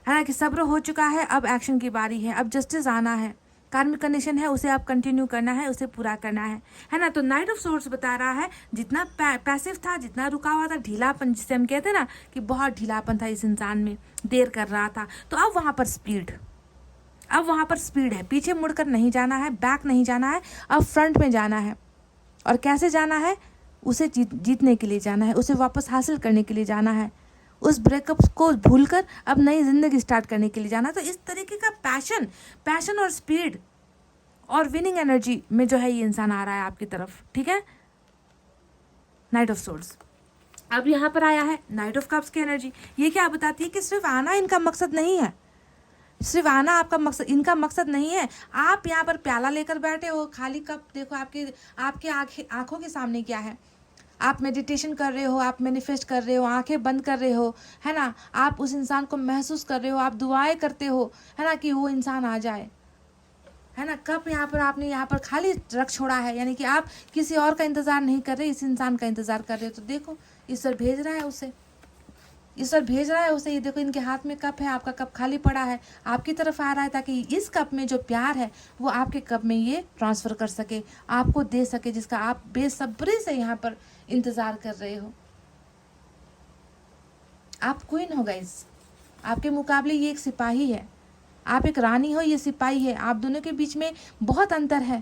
ना, कि सब्र हो चुका है, अब एक्शन की बारी है, अब जस्टिस आना है, कार्मिक कनेक्शन है, उसे आप कंटिन्यू करना है, उसे पूरा करना है ना। तो नाइट ऑफ सोर्ड्स बता रहा है, जितना पैसिव था, जितना रुका हुआ था, ढीलापन, जिसे हम कहते हैं ना कि बहुत ढीलापन था इस इंसान में, देर कर रहा था, तो अब वहाँ पर स्पीड, अब वहाँ पर स्पीड है। पीछे मुड़कर नहीं जाना है, बैक नहीं जाना है, अब फ्रंट में जाना है। और कैसे जाना है? उसे जीतने के लिए जाना है, उसे वापस हासिल करने के लिए जाना है, उस ब्रेकअप को भूलकर अब नई जिंदगी स्टार्ट करने के लिए जाना। तो इस तरीके का पैशन और स्पीड और विनिंग एनर्जी में जो है ये इंसान आ रहा है आपकी तरफ, ठीक है। Night of swords. अब यहाँ पर आया है नाइट ऑफ कप्स की एनर्जी। ये क्या बताती है? कि सिर्फ आना इनका मकसद नहीं है, सिर्फ आना आपका मकसद, इनका मकसद नहीं है। आप यहाँ पर प्याला लेकर बैठे हो, खाली कप, देखो आपके आंखों के सामने क्या है, आप मेडिटेशन कर रहे हो, आप मैनिफेस्ट कर रहे हो, आंखें बंद कर रहे हो, है ना, आप उस इंसान को महसूस कर रहे हो, आप दुआएं करते हो, है ना, कि वो इंसान आ जाए, है ना। कप यहाँ पर आपने यहाँ पर खाली रख छोड़ा है, यानी कि आप किसी और का इंतज़ार नहीं कर रहे, इस इंसान का इंतज़ार कर रहे हो। तो देखो, ईश्वर भेज रहा है उसे, ईश्वर भेज रहा है उसे। ये देखो, इनके हाथ में कप है, आपका कप खाली पड़ा है, आपकी तरफ आ रहा है, ताकि इस कप में जो प्यार है वो आपके कप में ये ट्रांसफ़र कर सके, आपको दे सके, जिसका आप बेसब्री से यहाँ पर इंतज़ार कर रहे हो। आप क्वीन हो गाइस, आपके मुकाबले ये एक सिपाही है, आप एक रानी हो, ये सिपाही है। आप दोनों के बीच में बहुत अंतर है।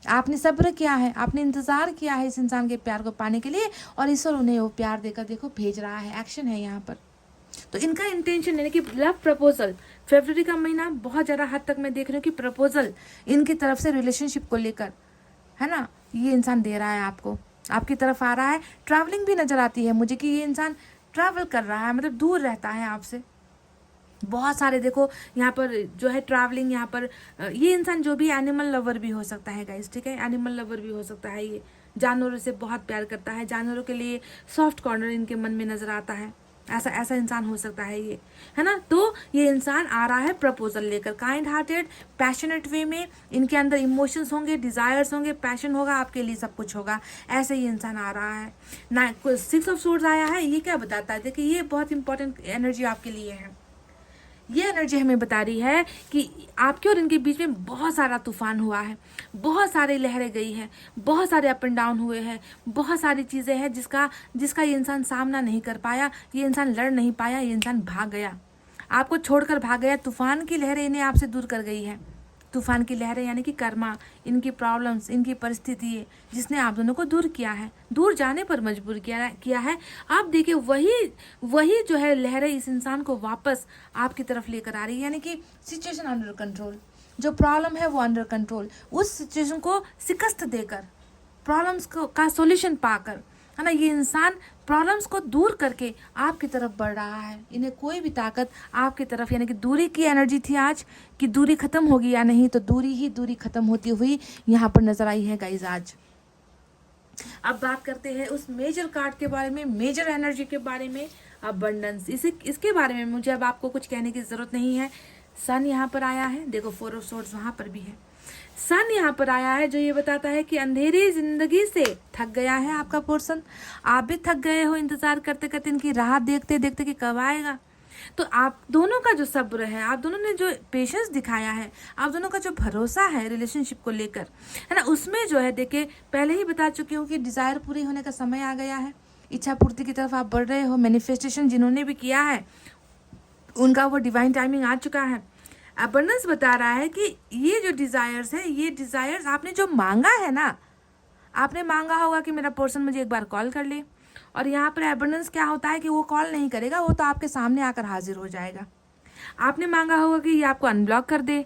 आपने सब्र किया है, आपने इंतज़ार किया है इस इंसान के प्यार को पाने के लिए, और ईश्वर उन्हें वो प्यार देकर देखो भेज रहा है, एक्शन है यहाँ पर। तो इनका इंटेंशन यानी कि लव प्रपोजल, फरवरी का महीना बहुत ज़्यादा हद तक मैं देख रही हूँ कि प्रपोजल इनकी तरफ से रिलेशनशिप को लेकर, है ना, ये इंसान दे रहा है आपको, आपकी तरफ आ रहा है। ट्रैवलिंग भी नज़र आती है मुझे कि ये इंसान ट्रैवल कर रहा है, मतलब दूर रहता है आपसे। बहुत सारे देखो यहाँ पर जो है ट्रैवलिंग, यहाँ पर ये इंसान जो भी एनिमल लवर भी हो सकता है गाइस, ठीक है, एनिमल लवर भी हो सकता है। ये जानवरों से बहुत प्यार करता है, जानवरों के लिए सॉफ्ट कॉर्नर इनके मन में नज़र आता है, ऐसा इंसान हो सकता है ये, है ना। तो ये इंसान आ रहा है प्रपोजल लेकर, काइंड हार्टेड, पैशनेट वे में, इनके अंदर इमोशंस होंगे, डिज़ायर्स होंगे, पैशन होगा, आपके लिए सब कुछ होगा, ऐसे ही इंसान आ रहा है ना। 6 ऑफ सोर्ड्स आया है, ये क्या बताता है? देखिए, ये बहुत इंपॉर्टेंट एनर्जी आपके लिए है। ये एनर्जी हमें बता रही है कि आपके और इनके बीच में बहुत सारा तूफान हुआ है, बहुत सारी लहरें गई हैं, बहुत सारे अप एंड डाउन हुए हैं, बहुत सारी चीज़ें हैं जिसका ये इंसान सामना नहीं कर पाया, ये इंसान लड़ नहीं पाया, ये इंसान भाग गया, आपको छोड़कर भाग गया। तूफान की लहरें इन्हें आपसे दूर कर गई है, तूफान की लहरें यानी कि कर्मा, इनकी प्रॉब्लम्स, इनकी परिस्थिति जिसने आप दोनों को दूर किया है, दूर जाने पर मजबूर किया है। आप देखिए वही जो है लहरें इस इंसान को वापस आपकी तरफ लेकर आ रही है, यानी कि सिचुएशन अंडर कंट्रोल, जो प्रॉब्लम है वो अंडर कंट्रोल, उस सिचुएशन को शिकस्त देकर, प्रॉब्लम्स को का सॉल्यूशन पाकर, है ना, ये इंसान प्रॉब्लम्स को दूर करके आपकी तरफ बढ़ रहा है। इन्हें कोई भी ताकत आपकी तरफ, यानी कि दूरी की एनर्जी थी आज कि दूरी खत्म होगी या नहीं, तो दूरी ही दूरी खत्म होती हुई यहाँ पर नजर आई है गाइज आज। अब बात करते हैं उस मेजर कार्ड के बारे में, मेजर एनर्जी के बारे में, अबंडेंस। इसके बारे में मुझे अब आपको कुछ कहने की जरूरत नहीं है। सन यहाँ पर आया है, देखो 4 ऑफ सोर्ड्स वहां पर भी है। सन यहाँ पर आया है जो ये बताता है कि अंधेरी जिंदगी से थक गया है आपका पर्सन। आप भी थक गए हो इंतजार करते करते, इनकी राह देखते देखते कि कब आएगा। तो आप दोनों का जो सब्र है, आप दोनों ने जो पेशेंस दिखाया है, आप दोनों का जो भरोसा है रिलेशनशिप को लेकर, है ना, उसमें जो है देखिए पहले ही बता चुकी हूँ कि डिजायर पूरी होने का समय आ गया है। इच्छा पूर्ति की तरफ आप बढ़ रहे हो। मैनिफेस्टेशन जिन्होंने भी किया है उनका वो डिवाइन टाइमिंग आ चुका है। अबंडेंस बता रहा है कि ये जो डिजायर्स है, ये डिजायर्स आपने जो मांगा है ना, आपने मांगा होगा कि मेरा पर्सन मुझे एक बार कॉल कर ले, और यहाँ पर एबंडेंस क्या होता है कि वो कॉल नहीं करेगा, वो तो आपके सामने आकर हाजिर हो जाएगा। आपने मांगा होगा कि ये आपको अनब्लॉक कर दे,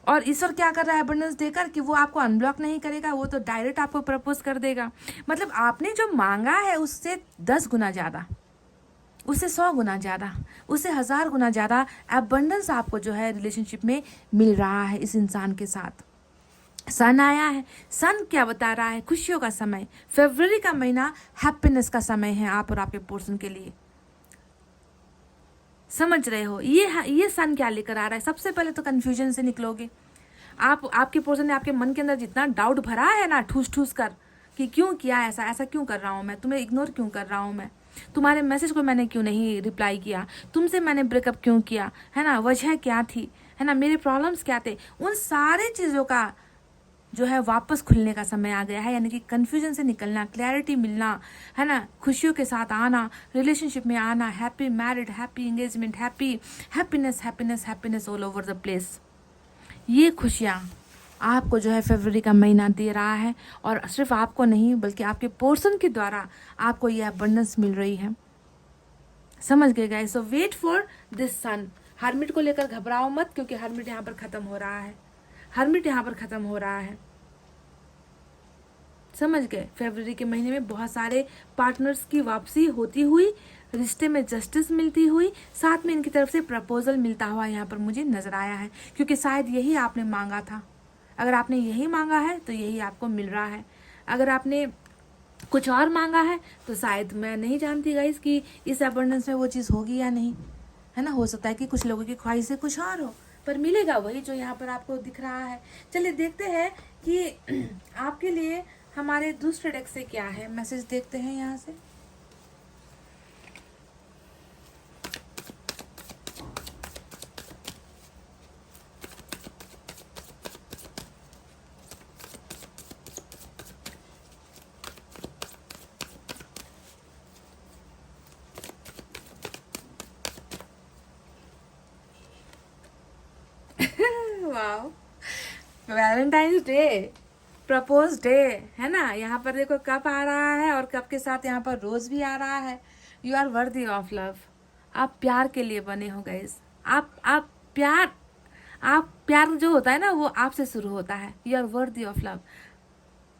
और ईश्वर क्या कर रहा है एबंडेंस देकर कि वो आपको अनब्लॉक नहीं करेगा, वो तो डायरेक्ट आपको प्रपोज कर देगा। मतलब आपने जो मांगा है उससे 10 गुना ज़्यादा, उससे 100 गुना ज़्यादा, उससे 1000 गुना ज़्यादा एबंडेंस आपको जो है रिलेशनशिप में मिल रहा है इस इंसान के साथ। सन आया है। सन क्या बता रहा है? खुशियों का समय, फरवरी का महीना हैप्पीनेस का समय है आप और आपके पर्सन के लिए। समझ रहे हो? ये सन क्या लेकर आ रहा है? सबसे पहले तो कंफ्यूजन से निकलोगे। आपके पर्सन ने आपके मन के अंदर जितना डाउट भरा है ना, ठूस ठूस कर, कि क्यों किया ऐसा क्यों कर रहा हूँ मैं, तुम्हें इग्नोर क्यों कर रहा हूँ मैं, तुम्हारे मैसेज को मैंने क्यों नहीं रिप्लाई किया, तुमसे मैंने ब्रेकअप क्यों किया, है ना, वजह क्या थी, है ना, मेरे प्रॉब्लम्स क्या थे, उन सारे चीज़ों का जो है वापस खुलने का समय आ गया है। यानी कि कंफ्यूजन से निकलना, क्लैरिटी मिलना, है ना, खुशियों के साथ आना, रिलेशनशिप में आना, happy married, happy engagement, happiness all over the place. ये खुशियाँ आपको जो है फरवरी का महीना दे रहा है, और सिर्फ आपको नहीं बल्कि आपके पर्सन के द्वारा आपको ये अबंडेंस मिल रही है। समझ गए guys? So wait for this sun. Hermit को लेकर घबराओ मत, क्योंकि हर्मिट यहाँ पर खत्म हो रहा है, हर्मिट यहाँ पर खत्म हो रहा है। समझ गए? फरवरी के महीने में बहुत सारे पार्टनर्स की वापसी होती हुई, रिश्ते में जस्टिस मिलती हुई, साथ में इनकी तरफ से प्रपोजल मिलता हुआ यहाँ पर मुझे नजर आया है, क्योंकि शायद यही आपने मांगा था। अगर आपने यही मांगा है तो यही आपको मिल रहा है। अगर आपने कुछ और मांगा है तो शायद, मैं नहीं जानती गाइस कि इस अबंडेंस में वो चीज़ होगी या नहीं, है ना। हो सकता है कि कुछ लोगों की ख्वाहिशें कुछ और हो, पर मिलेगा वही जो यहाँ पर आपको दिख रहा है। चलिए देखते हैं कि आपके लिए हमारे दूसरे डेक से क्या है, मैसेज देखते हैं यहाँ से। Wow, Valentine's day, propose day, है ना। यहाँ पर देखो कप आ रहा है, और कप के साथ यहाँ पर रोज भी आ रहा है। You are worthy of love. आप प्यार के लिए बने हो गाइस। आप प्यार जो होता है ना, वो आपसे शुरू होता है। You are worthy of love.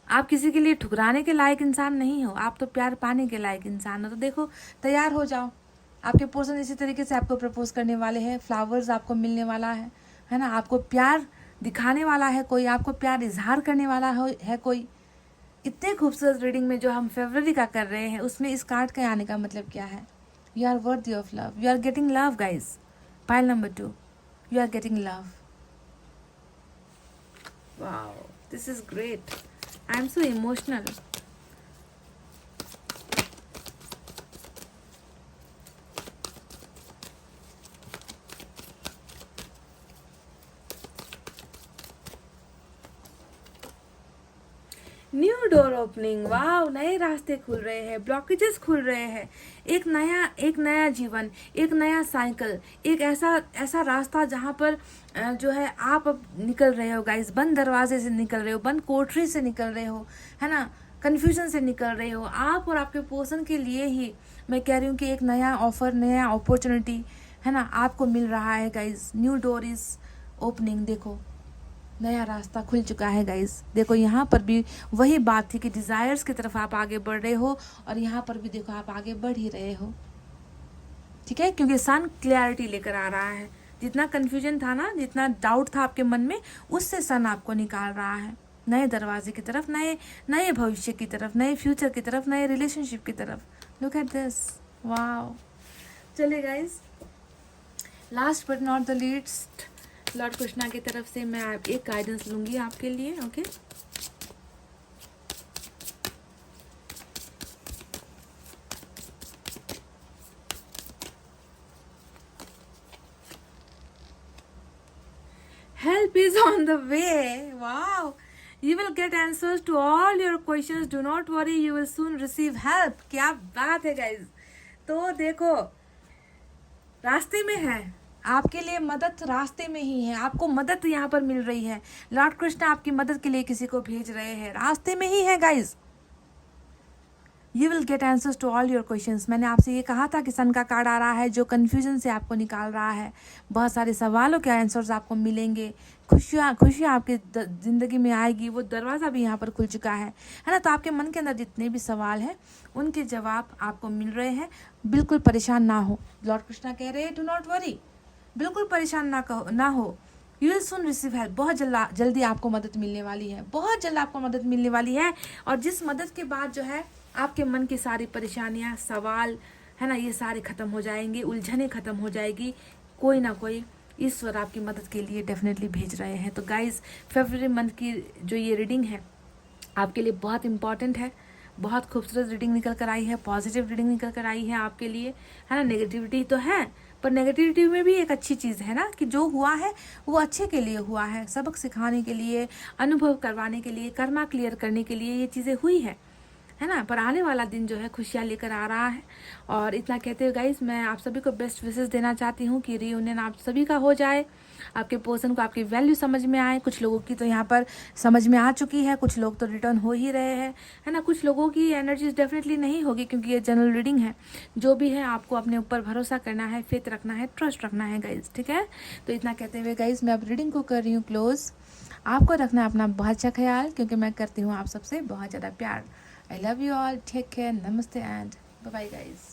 आप किसी के लिए ठुकराने के लायक इंसान नहीं हो, आप तो प्यार पाने के लायक इंसान हो। तो देखो, तैयार हो जाओ। आपके पर्सन इसी तरीके से आपको प्रपोज करने वाले हैं। फ्लावर्स आपको मिलने वाला है ना। आपको प्यार दिखाने वाला है कोई, आपको प्यार इजहार करने वाला है कोई। इतने खूबसूरत रीडिंग में जो हम फरवरी का कर रहे हैं, उसमें इस कार्ड के आने का मतलब क्या है? You are worthy of love. You are getting love guys. Pile number 2, you are getting love. Wow, this is great. I am so emotional. New door opening, wow, नए रास्ते खुल रहे हैं, ब्लॉकेजेस खुल रहे हैं, एक नया जीवन, एक नया साइकिल, एक ऐसा ऐसा रास्ता जहाँ पर जो है आप अब निकल रहे हो गाइस, बंद दरवाजे से निकल रहे हो, बंद कोठरी से निकल रहे हो, है ना, कन्फ्यूजन से निकल रहे हो आप और आपके पर्सन के लिए ही मैं कह रही हूँ कि एक नया ऑफर, नया अपॉर्चुनिटी, है ना, आपको मिल रहा है guys. New door is opening, देखो नया रास्ता खुल चुका है गाइस। देखो यहाँ पर भी वही बात थी कि डिज़ायर्स की तरफ आप आगे बढ़ रहे हो, और यहाँ पर भी देखो आप आगे बढ़ ही रहे हो, ठीक है, क्योंकि सन क्लैरिटी लेकर आ रहा है। जितना कन्फ्यूजन था ना, जितना डाउट था आपके मन में, उससे सन आपको निकाल रहा है नए दरवाजे की तरफ, नए नए भविष्य की तरफ, नए फ्यूचर की तरफ, नए रिलेशनशिप की तरफ। Look at this, wow. चलिए guys, last but not the least, lord Krishna की तरफ से मैं एक गाइडेंस लूंगी आपके लिए, okay. Help is on the way. Wow. You will get answers to all your questions. Do not worry, you will soon receive help. क्या बात है guys. तो देखो, रास्ते में है आपके लिए मदद, रास्ते में ही है, आपको मदद यहाँ पर मिल रही है। लॉर्ड कृष्ण आपकी मदद के लिए किसी को भेज रहे हैं, रास्ते में ही है guys. You will get answers to all your questions. मैंने आपसे ये कहा था कि सन का कार्ड आ रहा है जो कन्फ्यूजन से आपको निकाल रहा है, बहुत सारे सवालों के आंसर्स आपको मिलेंगे, खुशियाँ आपके ज़िंदगी में आएगी। वो दरवाज़ा भी यहाँ पर खुल चुका है ना। तो आपके मन के अंदर जितने भी सवाल हैं उनके जवाब आपको मिल रहे हैं। बिल्कुल परेशान ना हो, लॉर्ड कृष्णा कह रहे हैं डू नॉट वरी, बिल्कुल परेशान ना हो। You will soon receive help, बहुत जल्दी आपको मदद मिलने वाली है, बहुत जल्द आपको मदद मिलने वाली है। और जिस मदद के बाद जो है आपके मन की सारी परेशानियां, सवाल, है ना, ये सारे ख़त्म हो जाएंगे, उलझने ख़त्म हो जाएगी। कोई ना कोई ईश्वर आपकी मदद के लिए डेफिनेटली भेज रहे हैं। तो गाइज, फरवरी मंथ की जो ये रीडिंग है आपके लिए बहुत इंपॉर्टेंट है, बहुत खूबसूरत रीडिंग निकल कर आई है, पॉजिटिव रीडिंग निकल कर आई है आपके लिए, है ना। नेगेटिविटी तो है, पर नेगेटिविटी में भी एक अच्छी चीज़ है ना, कि जो हुआ है वो अच्छे के लिए हुआ है, सबक सिखाने के लिए, अनुभव करवाने के लिए, कर्मा क्लियर करने के लिए ये चीज़ें हुई है ना। पर आने वाला दिन जो है खुशियाँ लेकर आ रहा है। और इतना कहते हुए गाइस, मैं आप सभी को बेस्ट विशेस देना चाहती हूँ कि रियूनियन आप सभी का हो जाए, आपके पर्सन को आपकी वैल्यू समझ में आए। कुछ लोगों की तो यहाँ पर समझ में आ चुकी है, कुछ लोग तो रिटर्न हो ही रहे हैं, है ना। कुछ लोगों की एनर्जीज डेफिनेटली नहीं होगी, क्योंकि ये जनरल रीडिंग है। जो भी है आपको अपने ऊपर भरोसा करना है, फेथ रखना है, ट्रस्ट रखना है गाइज, ठीक है। तो इतना कहते हुए गाइज, मैं अब रीडिंग को कर रही हूँ क्लोज। आपको रखना है अपना बहुत अच्छा ख्याल, क्योंकि मैं करती हूँ आप सबसे बहुत ज़्यादा प्यार। I love you all. Take care. Namaste and bye bye guys.